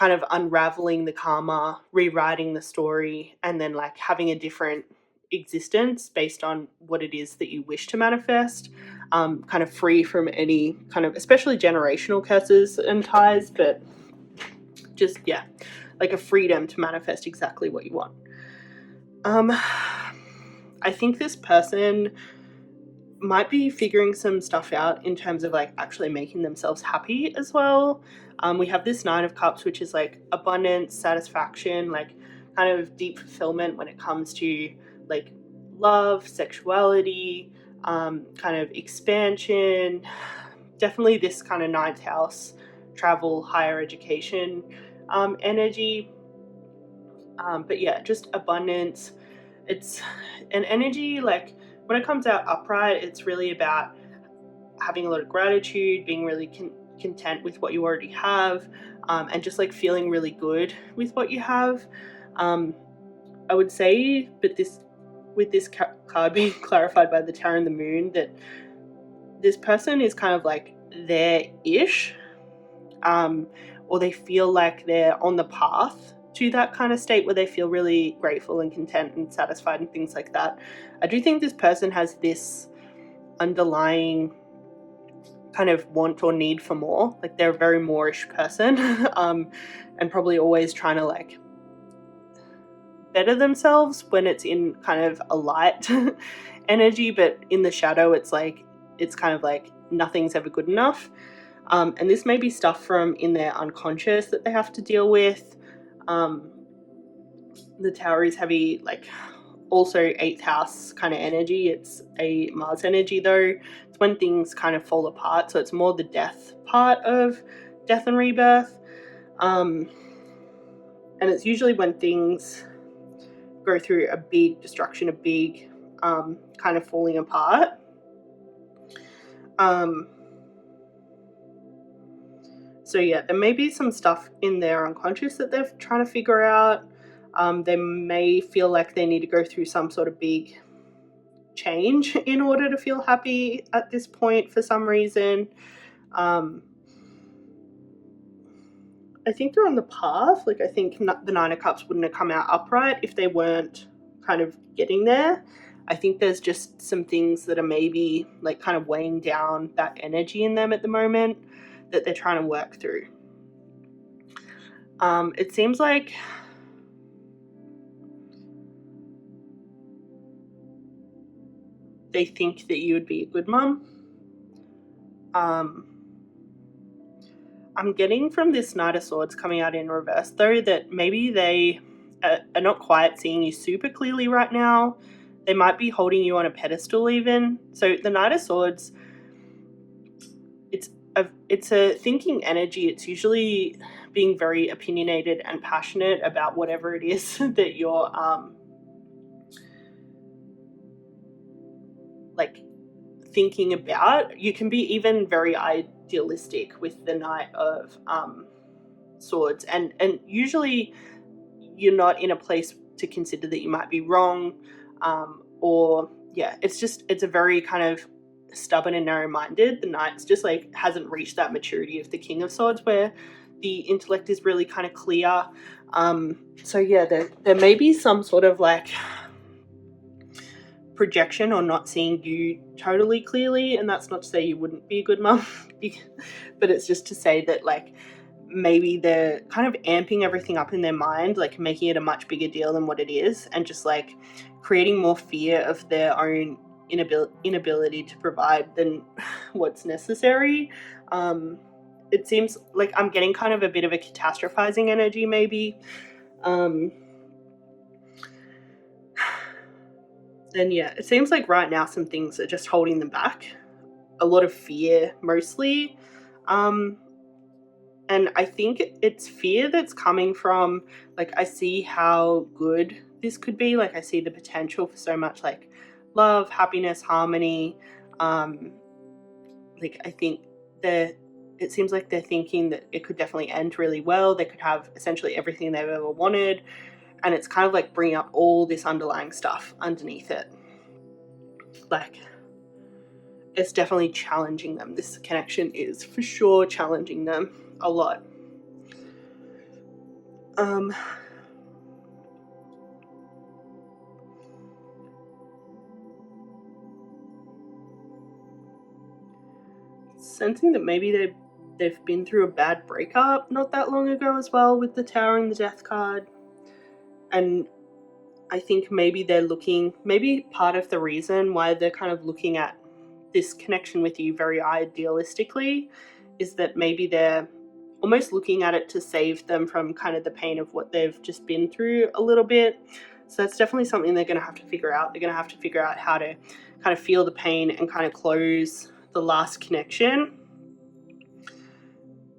of unraveling the karma, rewriting the story, and then like having a different existence based on what it is that you wish to manifest, kind of free from any kind of, especially generational curses and ties, but just, yeah, like a freedom to manifest exactly what you want. I think this person might be figuring some stuff out in terms of like actually making themselves happy as well. We have this Nine of Cups, which is like abundance, satisfaction, like kind of deep fulfillment when it comes to like love, sexuality, kind of expansion. Definitely this kind of ninth house, travel, higher education energy. But yeah, just abundance. It's an energy like when it comes out upright, it's really about having a lot of gratitude, being really content with what you already have, and just like feeling really good with what you have. I would say, but this with this card being clarified by the Tower and the Moon, that this person is kind of like there-ish, or they feel like they're on the path to that kind of state where they feel really grateful and content and satisfied and things like that. I do think this person has this underlying kind of want or need for more. Like they're a very Moorish person, and probably always trying to like better themselves when it's in kind of a light energy, but in the shadow it's like it's kind of like nothing's ever good enough. And this may be stuff from in their unconscious that they have to deal with. The Tower is heavy, like also 8th house kind of energy. It's a Mars energy though. It's when things kind of fall apart, so it's more the death part of death and rebirth. And it's usually when things go through a big destruction, a big kind of falling apart. So yeah, there may be some stuff in their unconscious that they're trying to figure out. They may feel like they need to go through some sort of big change in order to feel happy at this point for some reason. I think they're on the path. Like, I think the Nine of Cups wouldn't have come out upright if they weren't kind of getting there. I think there's just some things that are maybe like kind of weighing down that energy in them at the moment that they're trying to work through. It seems like they think that you would be a good mom. I'm getting from this Knight of Swords coming out in reverse, though, that maybe they are not quite seeing you super clearly right now. They might be holding you on a pedestal even. So the Knight of Swords, it's a thinking energy. It's usually being very opinionated and passionate about whatever it is that you're like thinking about. You can be even very idealistic with the Knight of Swords, and usually you're not in a place to consider that you might be wrong, or yeah, it's a very kind of stubborn and narrow-minded. The Knight's just like hasn't reached that maturity of the King of Swords where the intellect is really kind of clear. So yeah, there may be some sort of like projection or not seeing you totally clearly, and that's not to say you wouldn't be a good mum, but it's just to say that like maybe they're kind of amping everything up in their mind, like making it a much bigger deal than what it is, and just like creating more fear of their own inability to provide than what's necessary. It seems like I'm getting kind of a bit of a catastrophizing energy maybe. And yeah, it seems like right now some things are just holding them back. A lot of fear mostly. And I think it's fear that's coming from, like, I see how good this could be. Like, I see the potential for so much, like, love, happiness, harmony. Like, I think that it seems like they're thinking that it could definitely end really well. They could have essentially everything they've ever wanted. And it's kind of like bringing up all this underlying stuff underneath it. Like, it's definitely challenging them. This connection is for sure challenging them a lot. Sensing that maybe they've been through a bad breakup not that long ago as well, with the Tower and the Death card. And I think maybe maybe part of the reason why they're kind of looking at this connection with you very idealistically is that maybe they're almost looking at it to save them from kind of the pain of what they've just been through a little bit. So that's definitely something they're going to have to figure out. They're going to have to figure out how to kind of feel the pain and kind of close the last connection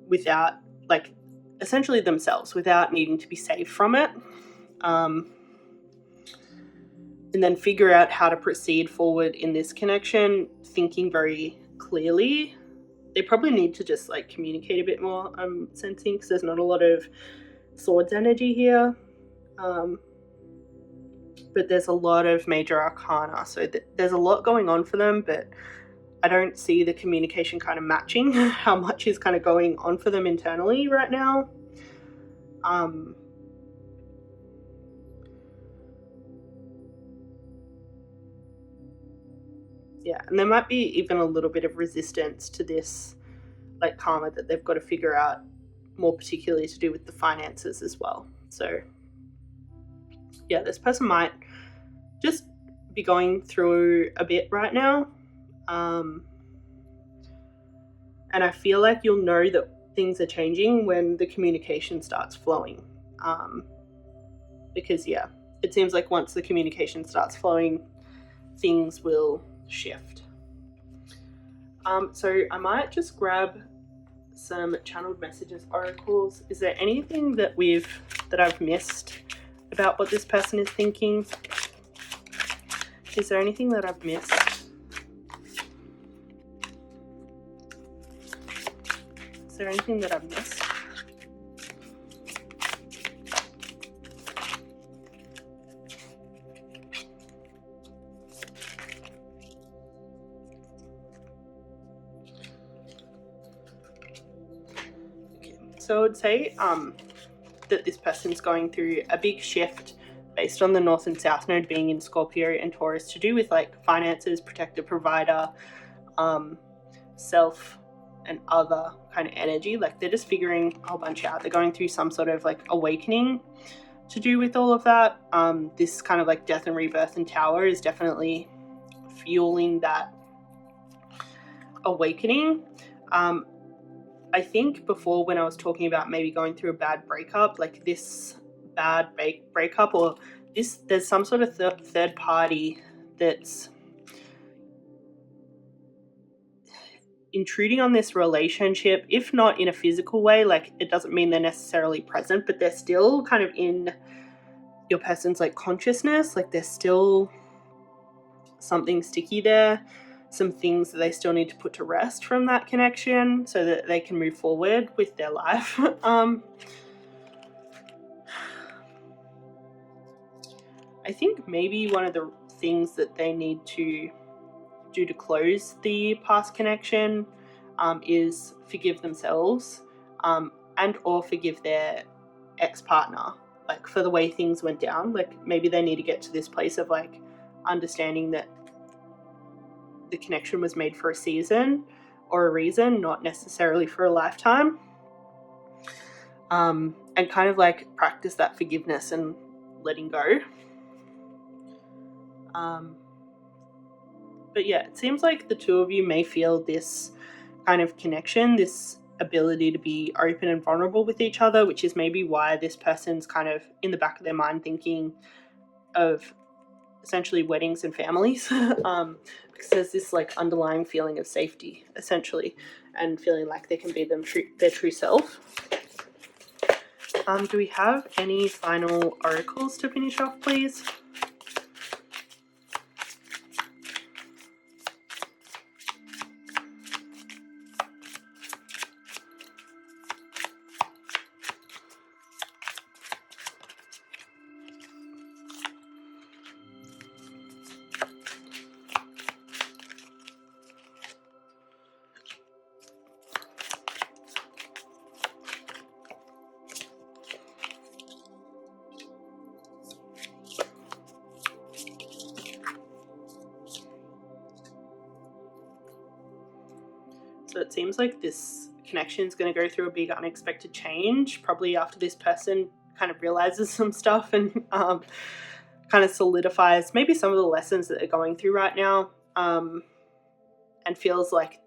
without, like, essentially themselves, without needing to be saved from it. And then figure out how to proceed forward in this connection, thinking very clearly. They probably need to just like communicate a bit more, I'm sensing, because there's not a lot of swords energy here. But there's a lot of major arcana, so there's a lot going on for them, but I don't see the communication kind of matching how much is kind of going on for them internally right now. Yeah, and there might be even a little bit of resistance to this, like, karma that they've got to figure out, more particularly to do with the finances as well. So yeah, this person might just be going through a bit right now. And I feel like you'll know that things are changing when the communication starts flowing. Because yeah, it seems like once the communication starts flowing, things will shift. So I might just grab some channeled messages, oracles. Is there anything that I've missed about what this person is thinking? Is there anything that I've missed? Is there anything that I've missed? Okay. So I would say that this person's going through a big shift based on the North and South Node being in Scorpio and Taurus, to do with like finances, protector, provider, self and other kind of energy. Like they're just figuring a whole bunch out. They're going through some sort of like awakening to do with all of that. This kind of like death and rebirth and Tower is definitely fueling that awakening. I think before, when I was talking about maybe going through a bad breakup, like this bad breakup, or there's some sort of third party that's intruding on this relationship, if not in a physical way. Like it doesn't mean they're necessarily present, but they're still kind of in your person's like consciousness. Like there's still something sticky there, some things that they still need to put to rest from that connection so that they can move forward with their life. I think maybe one of the things that they need to do to close the past connection is forgive themselves, and or forgive their ex-partner, like for the way things went down. Like maybe they need to get to this place of like understanding that the connection was made for a season or a reason, not necessarily for a lifetime, and kind of like practice that forgiveness and letting go. But yeah, it seems like the two of you may feel this kind of connection, this ability to be open and vulnerable with each other, which is maybe why this person's kind of in the back of their mind thinking of essentially weddings and families, because there's this like underlying feeling of safety, essentially, and feeling like they can be their true self. Do we have any final oracles to finish off, please? So it seems like this connection is going to go through a big unexpected change, probably after this person kind of realizes some stuff and kind of solidifies maybe some of the lessons that they're going through right now, and feels like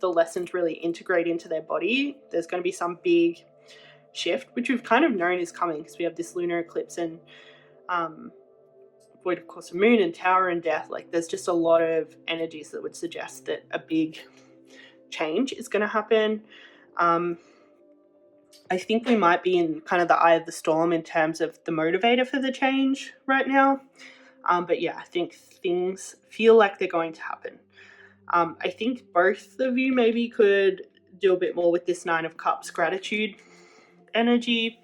the lessons really integrate into their body. There's going to be some big shift, which we've kind of known is coming because we have this lunar eclipse and void of course of moon and Tower and death. Like there's just a lot of energies that would suggest that a big change is going to happen. I think we might be in kind of the eye of the storm in terms of the motivator for the change right now. But yeah, I think things feel like they're going to happen. I think both of you maybe could do a bit more with this Nine of Cups gratitude energy.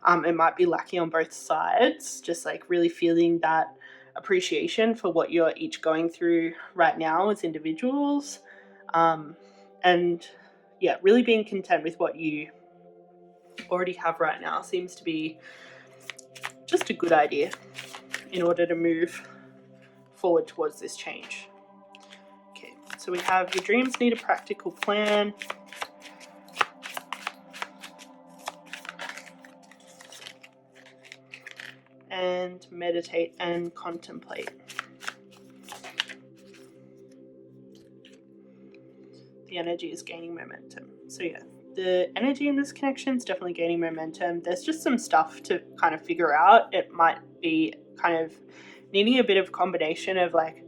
It might be lacking on both sides, just like really feeling that appreciation for what you're each going through right now as individuals. And yeah, really being content with what you already have right now seems to be just a good idea in order to move forward towards this change. Okay, so we have your dreams need a practical plan. And meditate and contemplate. The energy is gaining momentum. So yeah, the energy in this connection is definitely gaining momentum. There's just some stuff to kind of figure out. It might be kind of needing a bit of combination of like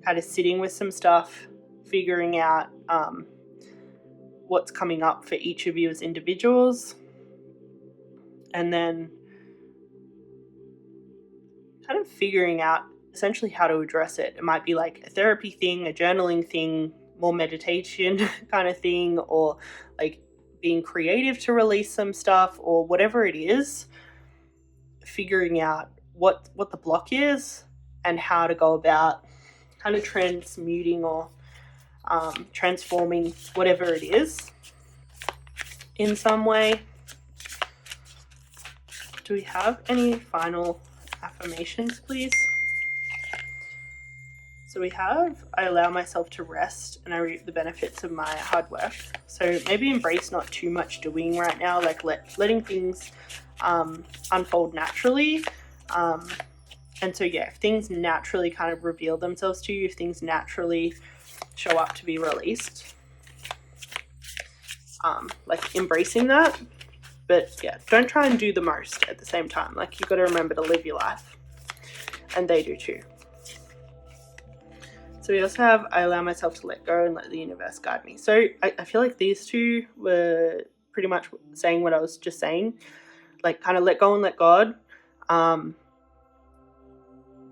kind of sitting with some stuff, figuring out what's coming up for each of you as individuals, and then kind of figuring out essentially how to address it. It might be like a therapy thing, a journaling thing, more meditation kind of thing, or like being creative to release some stuff, or whatever it is, figuring out what the block is and how to go about kind of transmuting or transforming whatever it is in some way. Do we have any final affirmations, please? So we have, I allow myself to rest and I reap the benefits of my hard work. So maybe embrace not too much doing right now, like letting things unfold naturally. And so yeah, if things naturally kind of reveal themselves to you, if things naturally show up to be released, like embracing that. But yeah, don't try and do the most at the same time. Like, you've got to remember to live your life, and they do too. So we also have, I allow myself to let go and let the universe guide me. So I feel like these two were pretty much saying what I was just saying. Like, kind of let go and let God.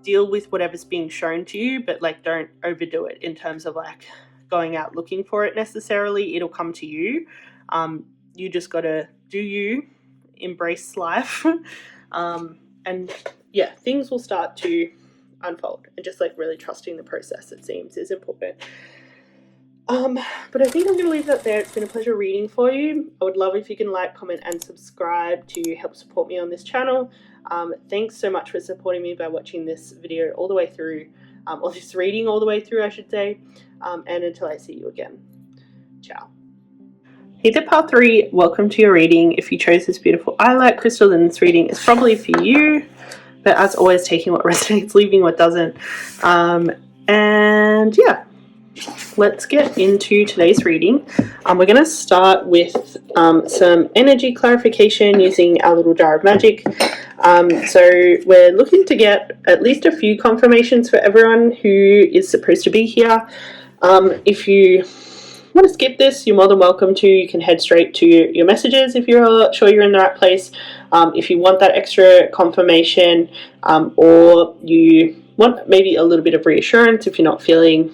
Deal with whatever's being shown to you, but like, don't overdo it in terms of like going out looking for it necessarily. It'll come to you. You just got to do you, embrace life. And yeah, things will start to unfold, and just like really trusting the process, it seems, is important. But I think I'm going to leave that there. It's been a pleasure reading for you. I would love if you can like, comment, and subscribe to help support me on this channel. Thanks so much for supporting me by watching this video all the way through, or this reading all the way through, I should say. And until I see you again, ciao. Hey there, Pile 3. Welcome to your reading. If you chose this beautiful eye crystal, then this reading is probably for you. But as always, taking what resonates, leaving what doesn't. And yeah, let's get into today's reading. We're going to start with some energy clarification using our little jar of magic. So we're looking to get at least a few confirmations for everyone who is supposed to be here. If you want to skip this, you're more than welcome to. You can head straight to your messages if you're sure you're in the right place. If you want that extra confirmation, or you want maybe a little bit of reassurance if you're not feeling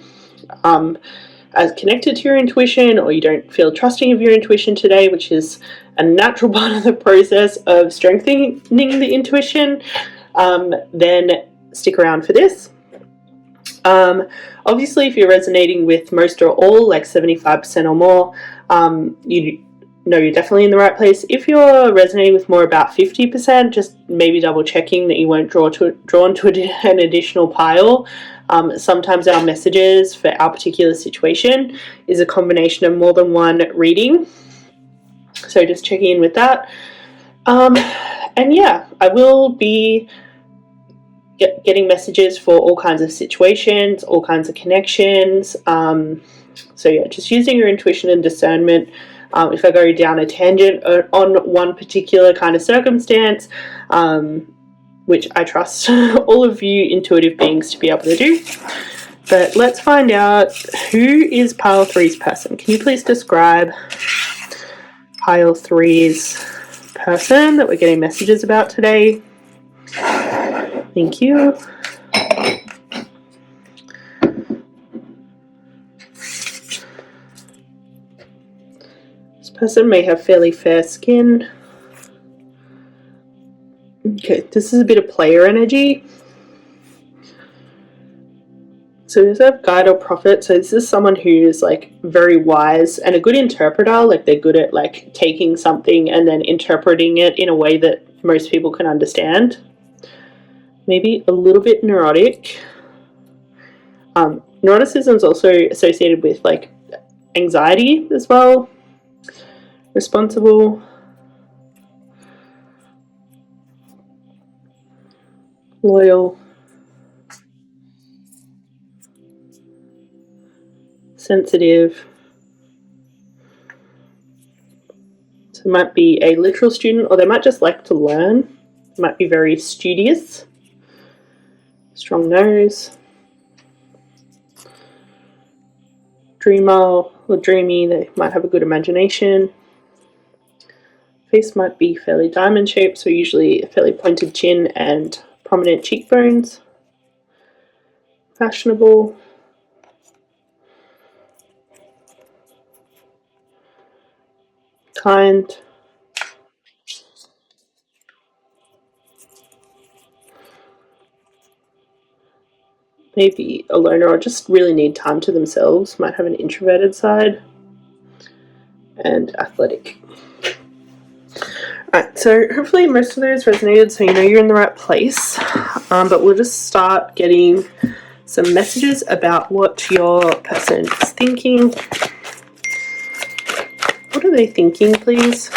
as connected to your intuition, or you don't feel trusting of your intuition today, which is a natural part of the process of strengthening the intuition, then stick around for this. Obviously, if you're resonating with most or all, like 75% or more, you know you're definitely in the right place. If you're resonating with more, about 50%, just maybe double checking that you weren't drawn to an additional pile. Sometimes our messages for our particular situation is a combination of more than one reading, so just checking in with that. And yeah, I will be getting messages for all kinds of situations, all kinds of connections. So yeah, just using your intuition and discernment. If I go down a tangent on one particular kind of circumstance, which I trust all of you intuitive beings to be able to do. But let's find out, who is Pile 3's person? Can you please describe Pile 3's person that we're getting messages about today? Thank you. This person may have fairly fair skin. Okay, this is a bit of player energy. So we also have guide or prophet. So this is someone who is like very wise and a good interpreter. Like, they're good at like taking something and then interpreting it in a way that most people can understand. Maybe a little bit neurotic. Neuroticism is also associated with like anxiety as well. Responsible. Loyal. Sensitive. So it might be a literal student, or they might just like to learn. Might be very studious. Strong nose. Dreamer or dreamy, they might have a good imagination. Face might be fairly diamond shaped, so usually a fairly pointed chin and prominent cheekbones. Fashionable. kind, maybe a loner, or just really need time to themselves, might have an introverted side, and athletic. Alright, so hopefully most of those resonated, so you know you're in the right place. But we'll just start getting some messages about what your person is thinking. What are they thinking, please?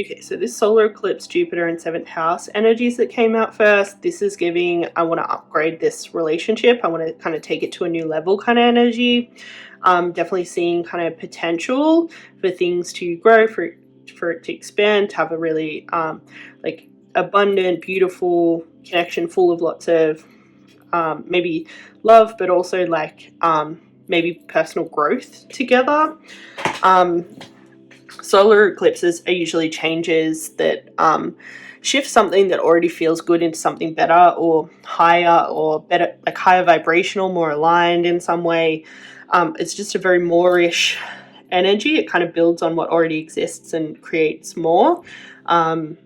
Okay, so this solar eclipse, Jupiter in 7th house energies that came out first, this is giving, I want to upgrade this relationship. I want to kind of take it to a new level kind of energy. Definitely seeing kind of potential for things to grow, for it to expand, to have a really like abundant, beautiful connection full of lots of maybe love, but also like maybe personal growth together. Solar eclipses are usually changes that shift something that already feels good into something better or better, like higher vibrational, more aligned in some way. It's just a very more-ish energy. It kind of builds on what already exists and creates more. And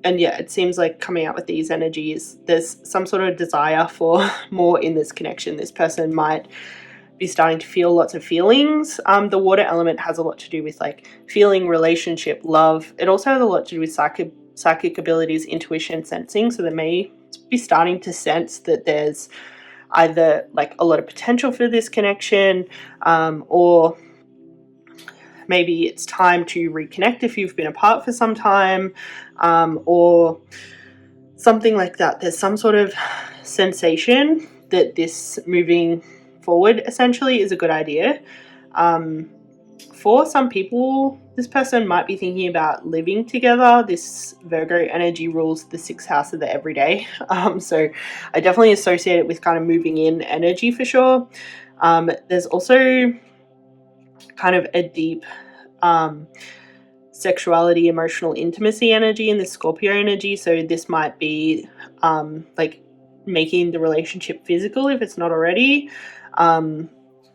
yeah, it seems like coming out with these energies, there's some sort of desire for more in this connection. This person might be starting to feel lots of feelings. The water element has a lot to do with like feeling, relationship, love. It also has a lot to do with psychic abilities, intuition, sensing. So they may be starting to sense that there's either like a lot of potential for this connection, or maybe it's time to reconnect if you've been apart for some time, or something like that. There's some sort of sensation that this moving forward essentially is a good idea. For some people, this person might be thinking about living together. This Virgo energy rules the 6th house of the everyday. So I definitely associate it with kind of moving in energy for sure. There's also kind of a deep sexuality, emotional intimacy energy in the Scorpio energy. So this might be like making the relationship physical if it's not already,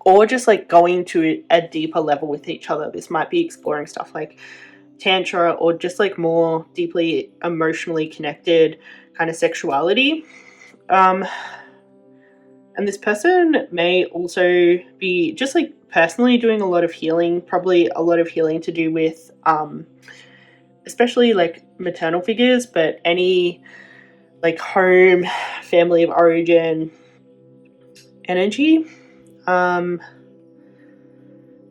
or just like going to a deeper level with each other. This might be exploring stuff like tantra, or just like more deeply emotionally connected kind of sexuality. And this person may also be just like personally doing a lot of healing, probably a lot of healing to do with especially like maternal figures, but any like home, family of origin energy.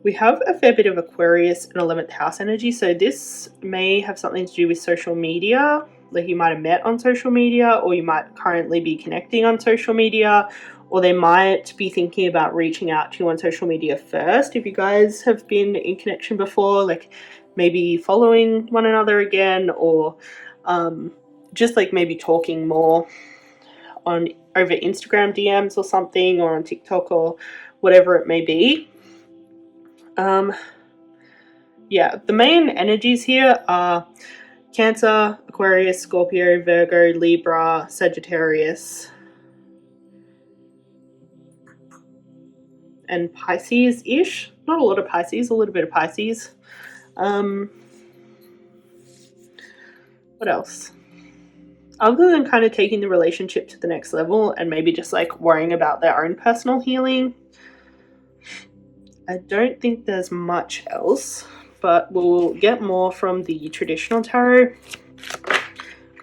We have a fair bit of Aquarius and 11th house energy, so this may have something to do with social media. Like you might have met on social media, or you might currently be connecting on social media, or they might be thinking about reaching out to you on social media first. If you guys have been in connection before, like maybe following one another again, or just like maybe talking more on over Instagram DMs or something, or on TikTok or whatever it may be. Yeah, the main energies here are Cancer, Aquarius, Scorpio, Virgo, Libra, Sagittarius, and Pisces-ish. Not a lot of Pisces, a little bit of Pisces. What else? Other than kind of taking the relationship to the next level and maybe just like worrying about their own personal healing, I don't think there's much else, but we'll get more from the traditional tarot.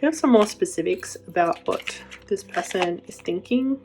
We have some more specifics about what this person is thinking.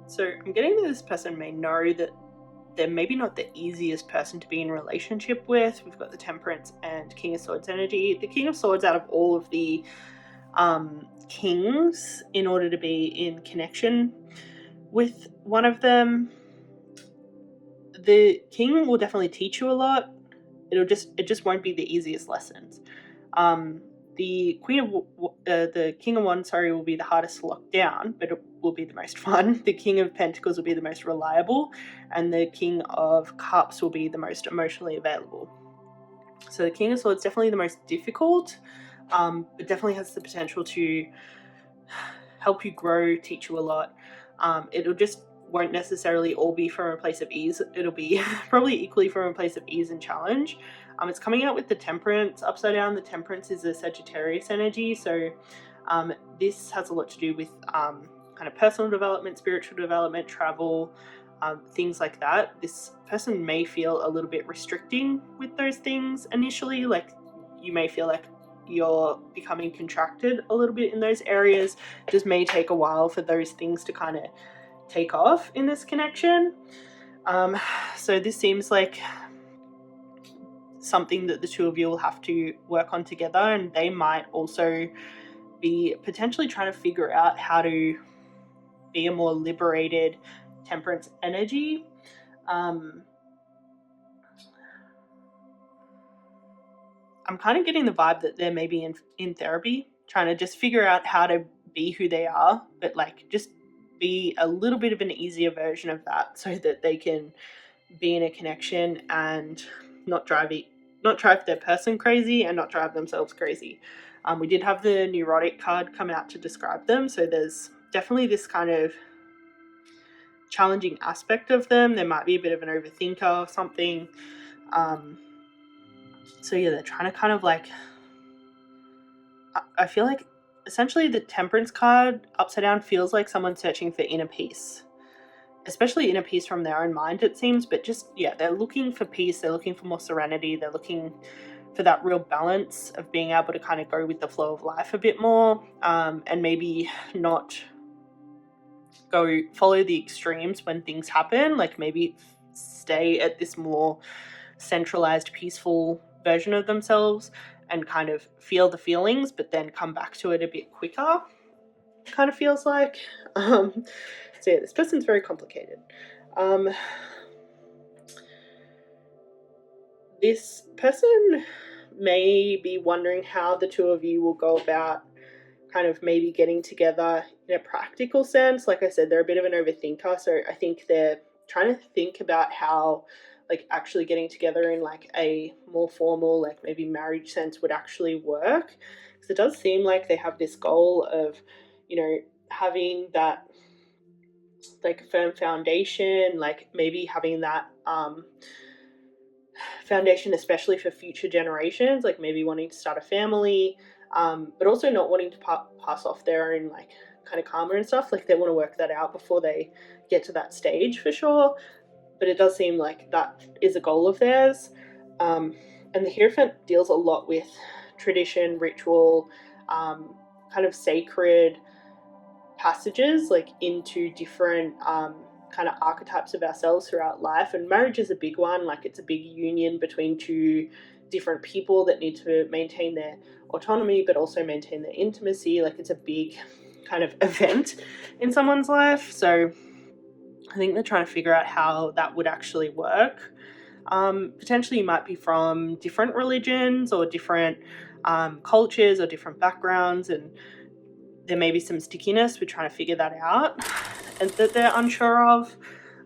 So I'm getting that this person may know that they're maybe not the easiest person to be in a relationship with. We've got the Temperance and King of Swords energy. The King of Swords, out of all of the kings, in order to be in connection with one of them, the king will definitely teach you a lot. It just won't be the easiest lessons. The King of Wands, will be the hardest to lock down, but it will be the most fun. The King of Pentacles will be the most reliable, and the King of Cups will be the most emotionally available. So the King of Swords is definitely the most difficult, but definitely has the potential to help you grow, teach you a lot. It'll just won't necessarily all be from a place of ease. It'll be probably equally from a place of ease and challenge. It's coming out with the Temperance upside down. The Temperance is a Sagittarius energy, so this has a lot to do with kind of personal development, spiritual development, travel, things like that. This person may feel a little bit restricting with those things initially. Like you may feel like you're becoming contracted a little bit in those areas. It just may take a while for those things to kind of take off in this connection. So this seems like something that the two of you will have to work on together, and they might also be potentially trying to figure out how to be a more liberated Temperance energy. I'm kind of getting the vibe that they're maybe in therapy, trying to just figure out how to be who they are, but like just be a little bit of an easier version of that, so that they can be in a connection and not drive their person crazy and not drive themselves crazy. We did have the neurotic card come out to describe them, so there's definitely this kind of challenging aspect of them. There might be a bit of an overthinker or something. So yeah, they're trying to kind of like, I feel like essentially the Temperance card upside down feels like someone searching for inner peace, especially inner peace from their own mind, it seems. But just, yeah, they're looking for peace, they're looking for more serenity, they're looking for that real balance of being able to kind of go with the flow of life a bit more, and maybe not go follow the extremes when things happen, like maybe stay at this more centralized, peaceful version of themselves and kind of feel the feelings, but then come back to it a bit quicker, kind of feels like. So yeah, this person's very complicated. This person may be wondering how the two of you will go about kind of maybe getting together in a practical sense. Like I said, they're a bit of an overthinker, so I think they're trying to think about how like actually getting together in like a more formal, like maybe marriage sense would actually work. Because it does seem like they have this goal of, you know, having that like firm foundation, like maybe having that foundation, especially for future generations, like maybe wanting to start a family, but also not wanting to pass off their own like kind of karma and stuff. Like they want to work that out before they get to that stage for sure. But it does seem like that is a goal of theirs. And the Hierophant deals a lot with tradition, ritual, kind of sacred passages, like into different kind of archetypes of ourselves throughout life. And marriage is a big one. Like it's a big union between two different people that need to maintain their autonomy but also maintain their intimacy. Like it's a big kind of event in someone's life. So I think they're trying to figure out how that would actually work. Potentially you might be from different religions or different cultures or different backgrounds, and there may be some stickiness with trying to figure that out and that they're unsure of.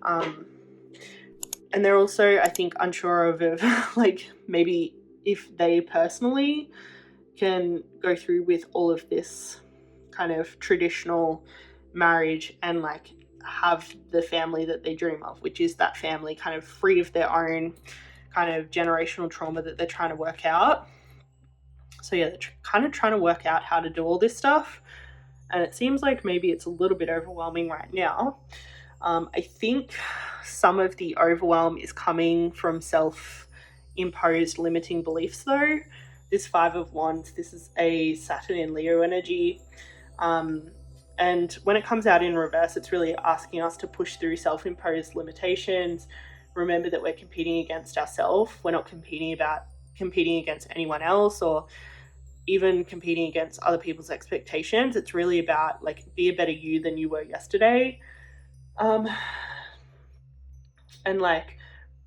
And they're also, I think, unsure of like maybe if they personally can go through with all of this kind of traditional marriage and like have the family that they dream of, which is that family kind of free of their own kind of generational trauma that they're trying to work out. So yeah, they're kind of trying to work out how to do all this stuff. And it seems like maybe it's a little bit overwhelming right now. I think some of the overwhelm is coming from self-imposed limiting beliefs though. This Five of Wands, this is a Saturn in Leo energy. And when it comes out in reverse, it's really asking us to push through self-imposed limitations. Remember that we're competing against ourselves. We're not competing against anyone else or even competing against other people's expectations. It's really about like be a better you than you were yesterday. And like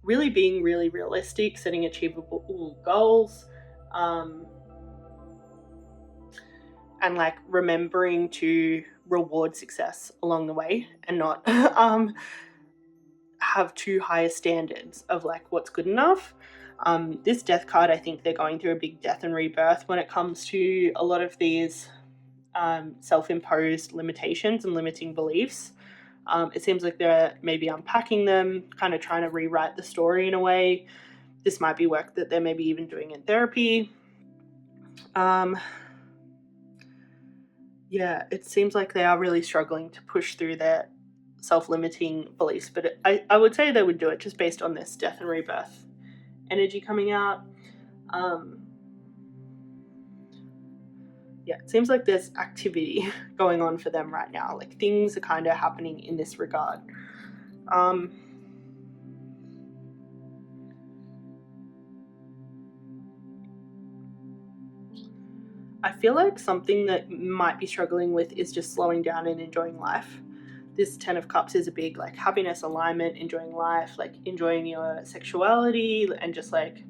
really being really realistic, setting achievable goals, and like remembering to reward success along the way and not have too high standards of like what's good enough. This Death card, I think they're going through a big death and rebirth when it comes to a lot of these self-imposed limitations and limiting beliefs. It seems like they're maybe unpacking them, kind of trying to rewrite the story in a way. This might be work that they're maybe even doing in therapy. Yeah, it seems like they are really struggling to push through their self-limiting beliefs, but I would say they would do it just based on this death and rebirth energy coming out. Yeah, it seems like there's activity going on for them right now. Like things are kind of happening in this regard. I feel like something that might be struggling with is just slowing down and enjoying life. This Ten of Cups is a big like happiness, alignment, enjoying life, like enjoying your sexuality and just like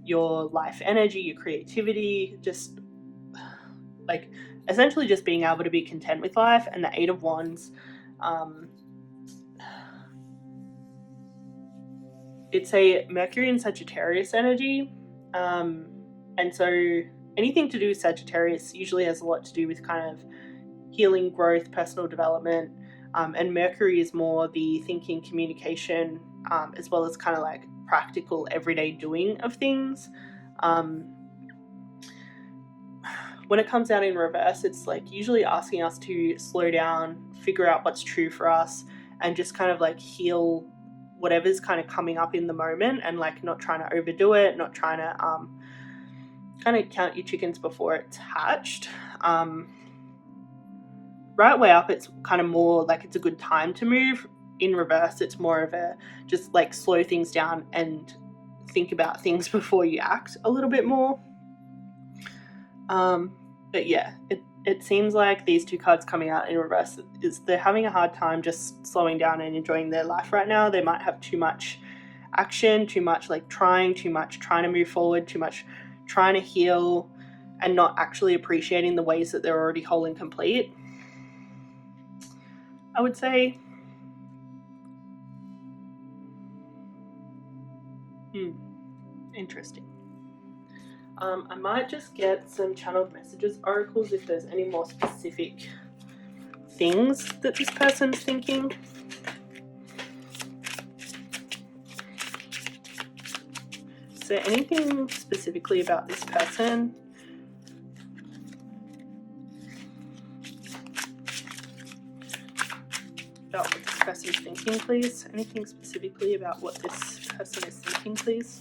your life energy, your creativity, just like essentially just being able to be content with life. And the Eight of Wands, it's a Mercury and Sagittarius energy. And so anything to do with Sagittarius usually has a lot to do with kind of healing, growth, personal development. And Mercury is more the thinking, communication, as well as kind of like practical everyday doing of things. when it comes out in reverse, it's like usually asking us to slow down, figure out what's true for us, and just kind of like heal whatever's kind of coming up in the moment, and like not trying to overdo it, not trying to kind of count your chickens before it's hatched. Right way up, it's kind of more like it's a good time to move. In reverse, it's more of a just like slow things down and think about things before you act a little bit more. But yeah, it seems like these two cards coming out in reverse is they're having a hard time just slowing down and enjoying their life right now. They might have too much action, too much like trying to move forward, too much trying to heal, and not actually appreciating the ways that they're already whole and complete, I would say. Interesting. I might just get some channeled messages oracles if there's any more specific things that this person's thinking. Is there anything specifically about this person? About what this person is thinking, please? Anything specifically about what this person is thinking, please?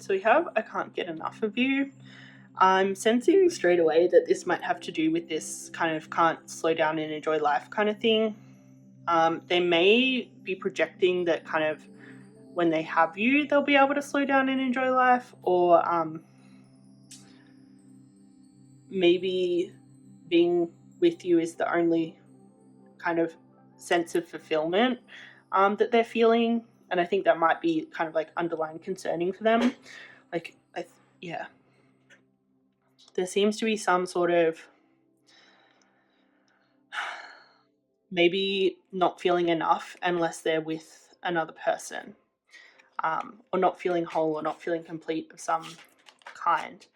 So we have I can't get enough of you. I'm sensing straight away that this might have to do with this kind of can't slow down and enjoy life kind of thing. They may be projecting that kind of when they have you, they'll be able to slow down and enjoy life, or maybe being with you is the only kind of sense of fulfillment that they're feeling. And I think that might be kind of like underlying concerning for them. Like, yeah. There seems to be some sort of maybe not feeling enough unless they're with another person, or not feeling whole or not feeling complete of some kind.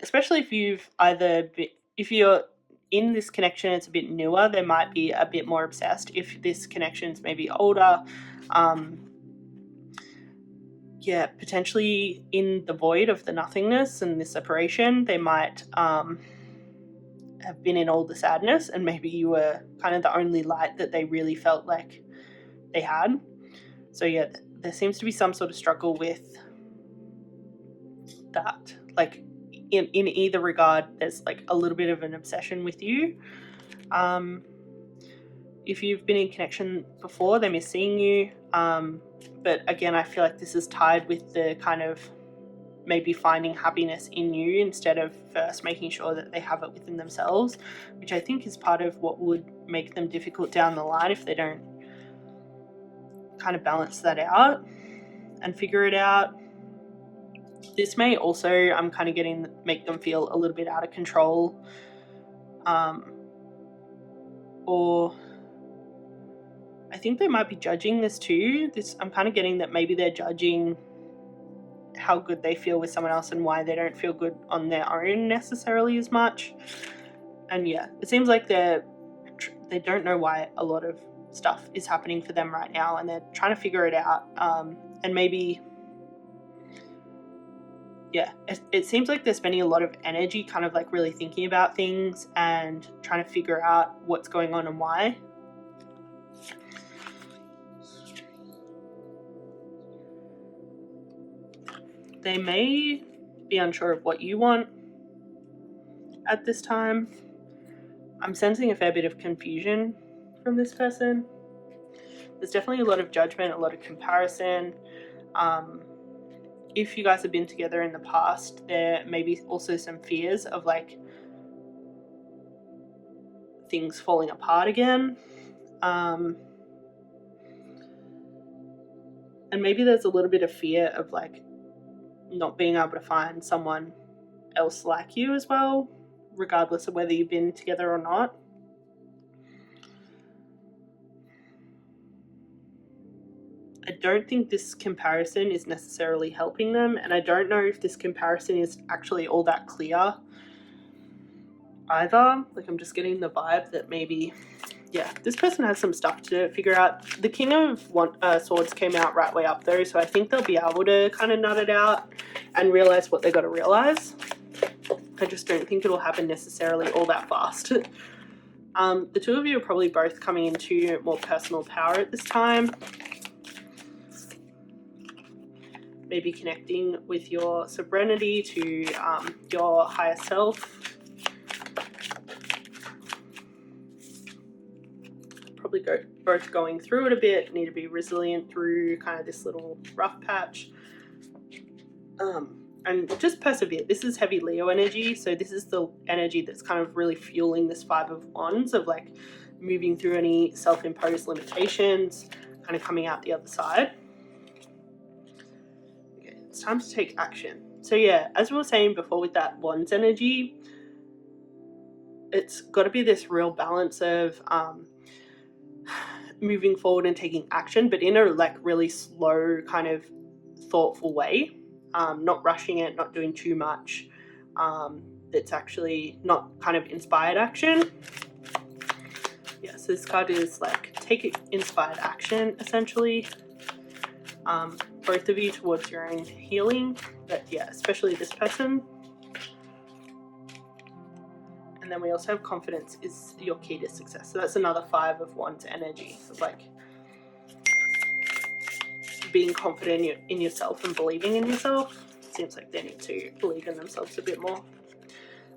Especially if if you're in this connection, it's a bit newer, they might be a bit more obsessed. If this connection's maybe older, potentially in the void of the nothingness and the separation, they might have been in all the sadness, and maybe you were kind of the only light that they really felt like they had. So yeah, there seems to be some sort of struggle with that. Like in either regard, there's like a little bit of an obsession with you. If you've been in connection before, they miss seeing you. But again, I feel like this is tied with the kind of maybe finding happiness in you instead of first making sure that they have it within themselves, which I think is part of what would make them difficult down the line if they don't kind of balance that out and figure it out. This may also, I'm kind of getting, make them feel a little bit out of control, or I think they might be judging this too. I'm kind of getting that maybe they're judging how good they feel with someone else and why they don't feel good on their own necessarily as much. And yeah, it seems like they don't know why a lot of stuff is happening for them right now, and they're trying to figure it out. And maybe, yeah, it seems like they're spending a lot of energy kind of like really thinking about things and trying to figure out what's going on and why. They may be unsure of what you want at this time. I'm sensing a fair bit of confusion from this person. There's definitely a lot of judgment, a lot of comparison. If you guys have been together in the past, there may be also some fears of like things falling apart again. And maybe there's a little bit of fear of like not being able to find someone else like you as well, regardless of whether you've been together or not. I don't think this comparison is necessarily helping them, and I don't know if this comparison is actually all that clear. either. Like, I'm just getting the vibe that maybe, yeah, this person has some stuff to figure out. The King of Swords came out right way up though, so I think they'll be able to kind of nut it out and realize what they got to realize. I just don't think it'll happen necessarily all that fast. The two of you are probably both coming into more personal power at this time. Maybe connecting with your sovereignty to your higher self. Probably both going through it a bit, need to be resilient through kind of this little rough patch. And just persevere. This is heavy Leo energy, so this is the energy that's kind of really fueling this Five of Wands, of like moving through any self-imposed limitations, kind of coming out the other side. Okay, it's time to take action. So yeah, as we were saying before with that Wands energy, it's got to be this real balance of moving forward and taking action, but in a like really slow, kind of thoughtful way. Not rushing it, not doing too much. It's actually not kind of inspired action. Yeah, so this card is like take inspired action, essentially. Both of you towards your own healing, but yeah, especially this person. And then we also have confidence is your key to success. So that's another Five of Wands energy. So like being confident in yourself and believing in yourself. Seems like they need to believe in themselves a bit more.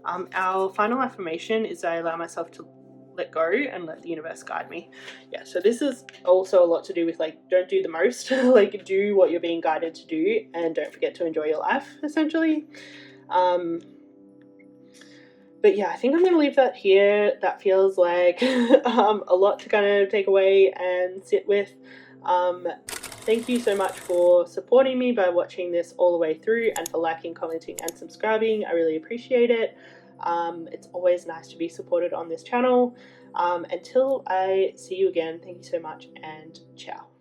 Our final affirmation is I allow myself to let go and let the universe guide me. Yeah, so this is also a lot to do with like don't do the most, like do what you're being guided to do and don't forget to enjoy your life, essentially. But yeah, I think I'm going to leave that here. That feels like a lot to kind of take away and sit with. Thank you so much for supporting me by watching this all the way through and for liking, commenting and subscribing. I really appreciate it. It's always nice to be supported on this channel. Until I see you again, thank you so much and ciao.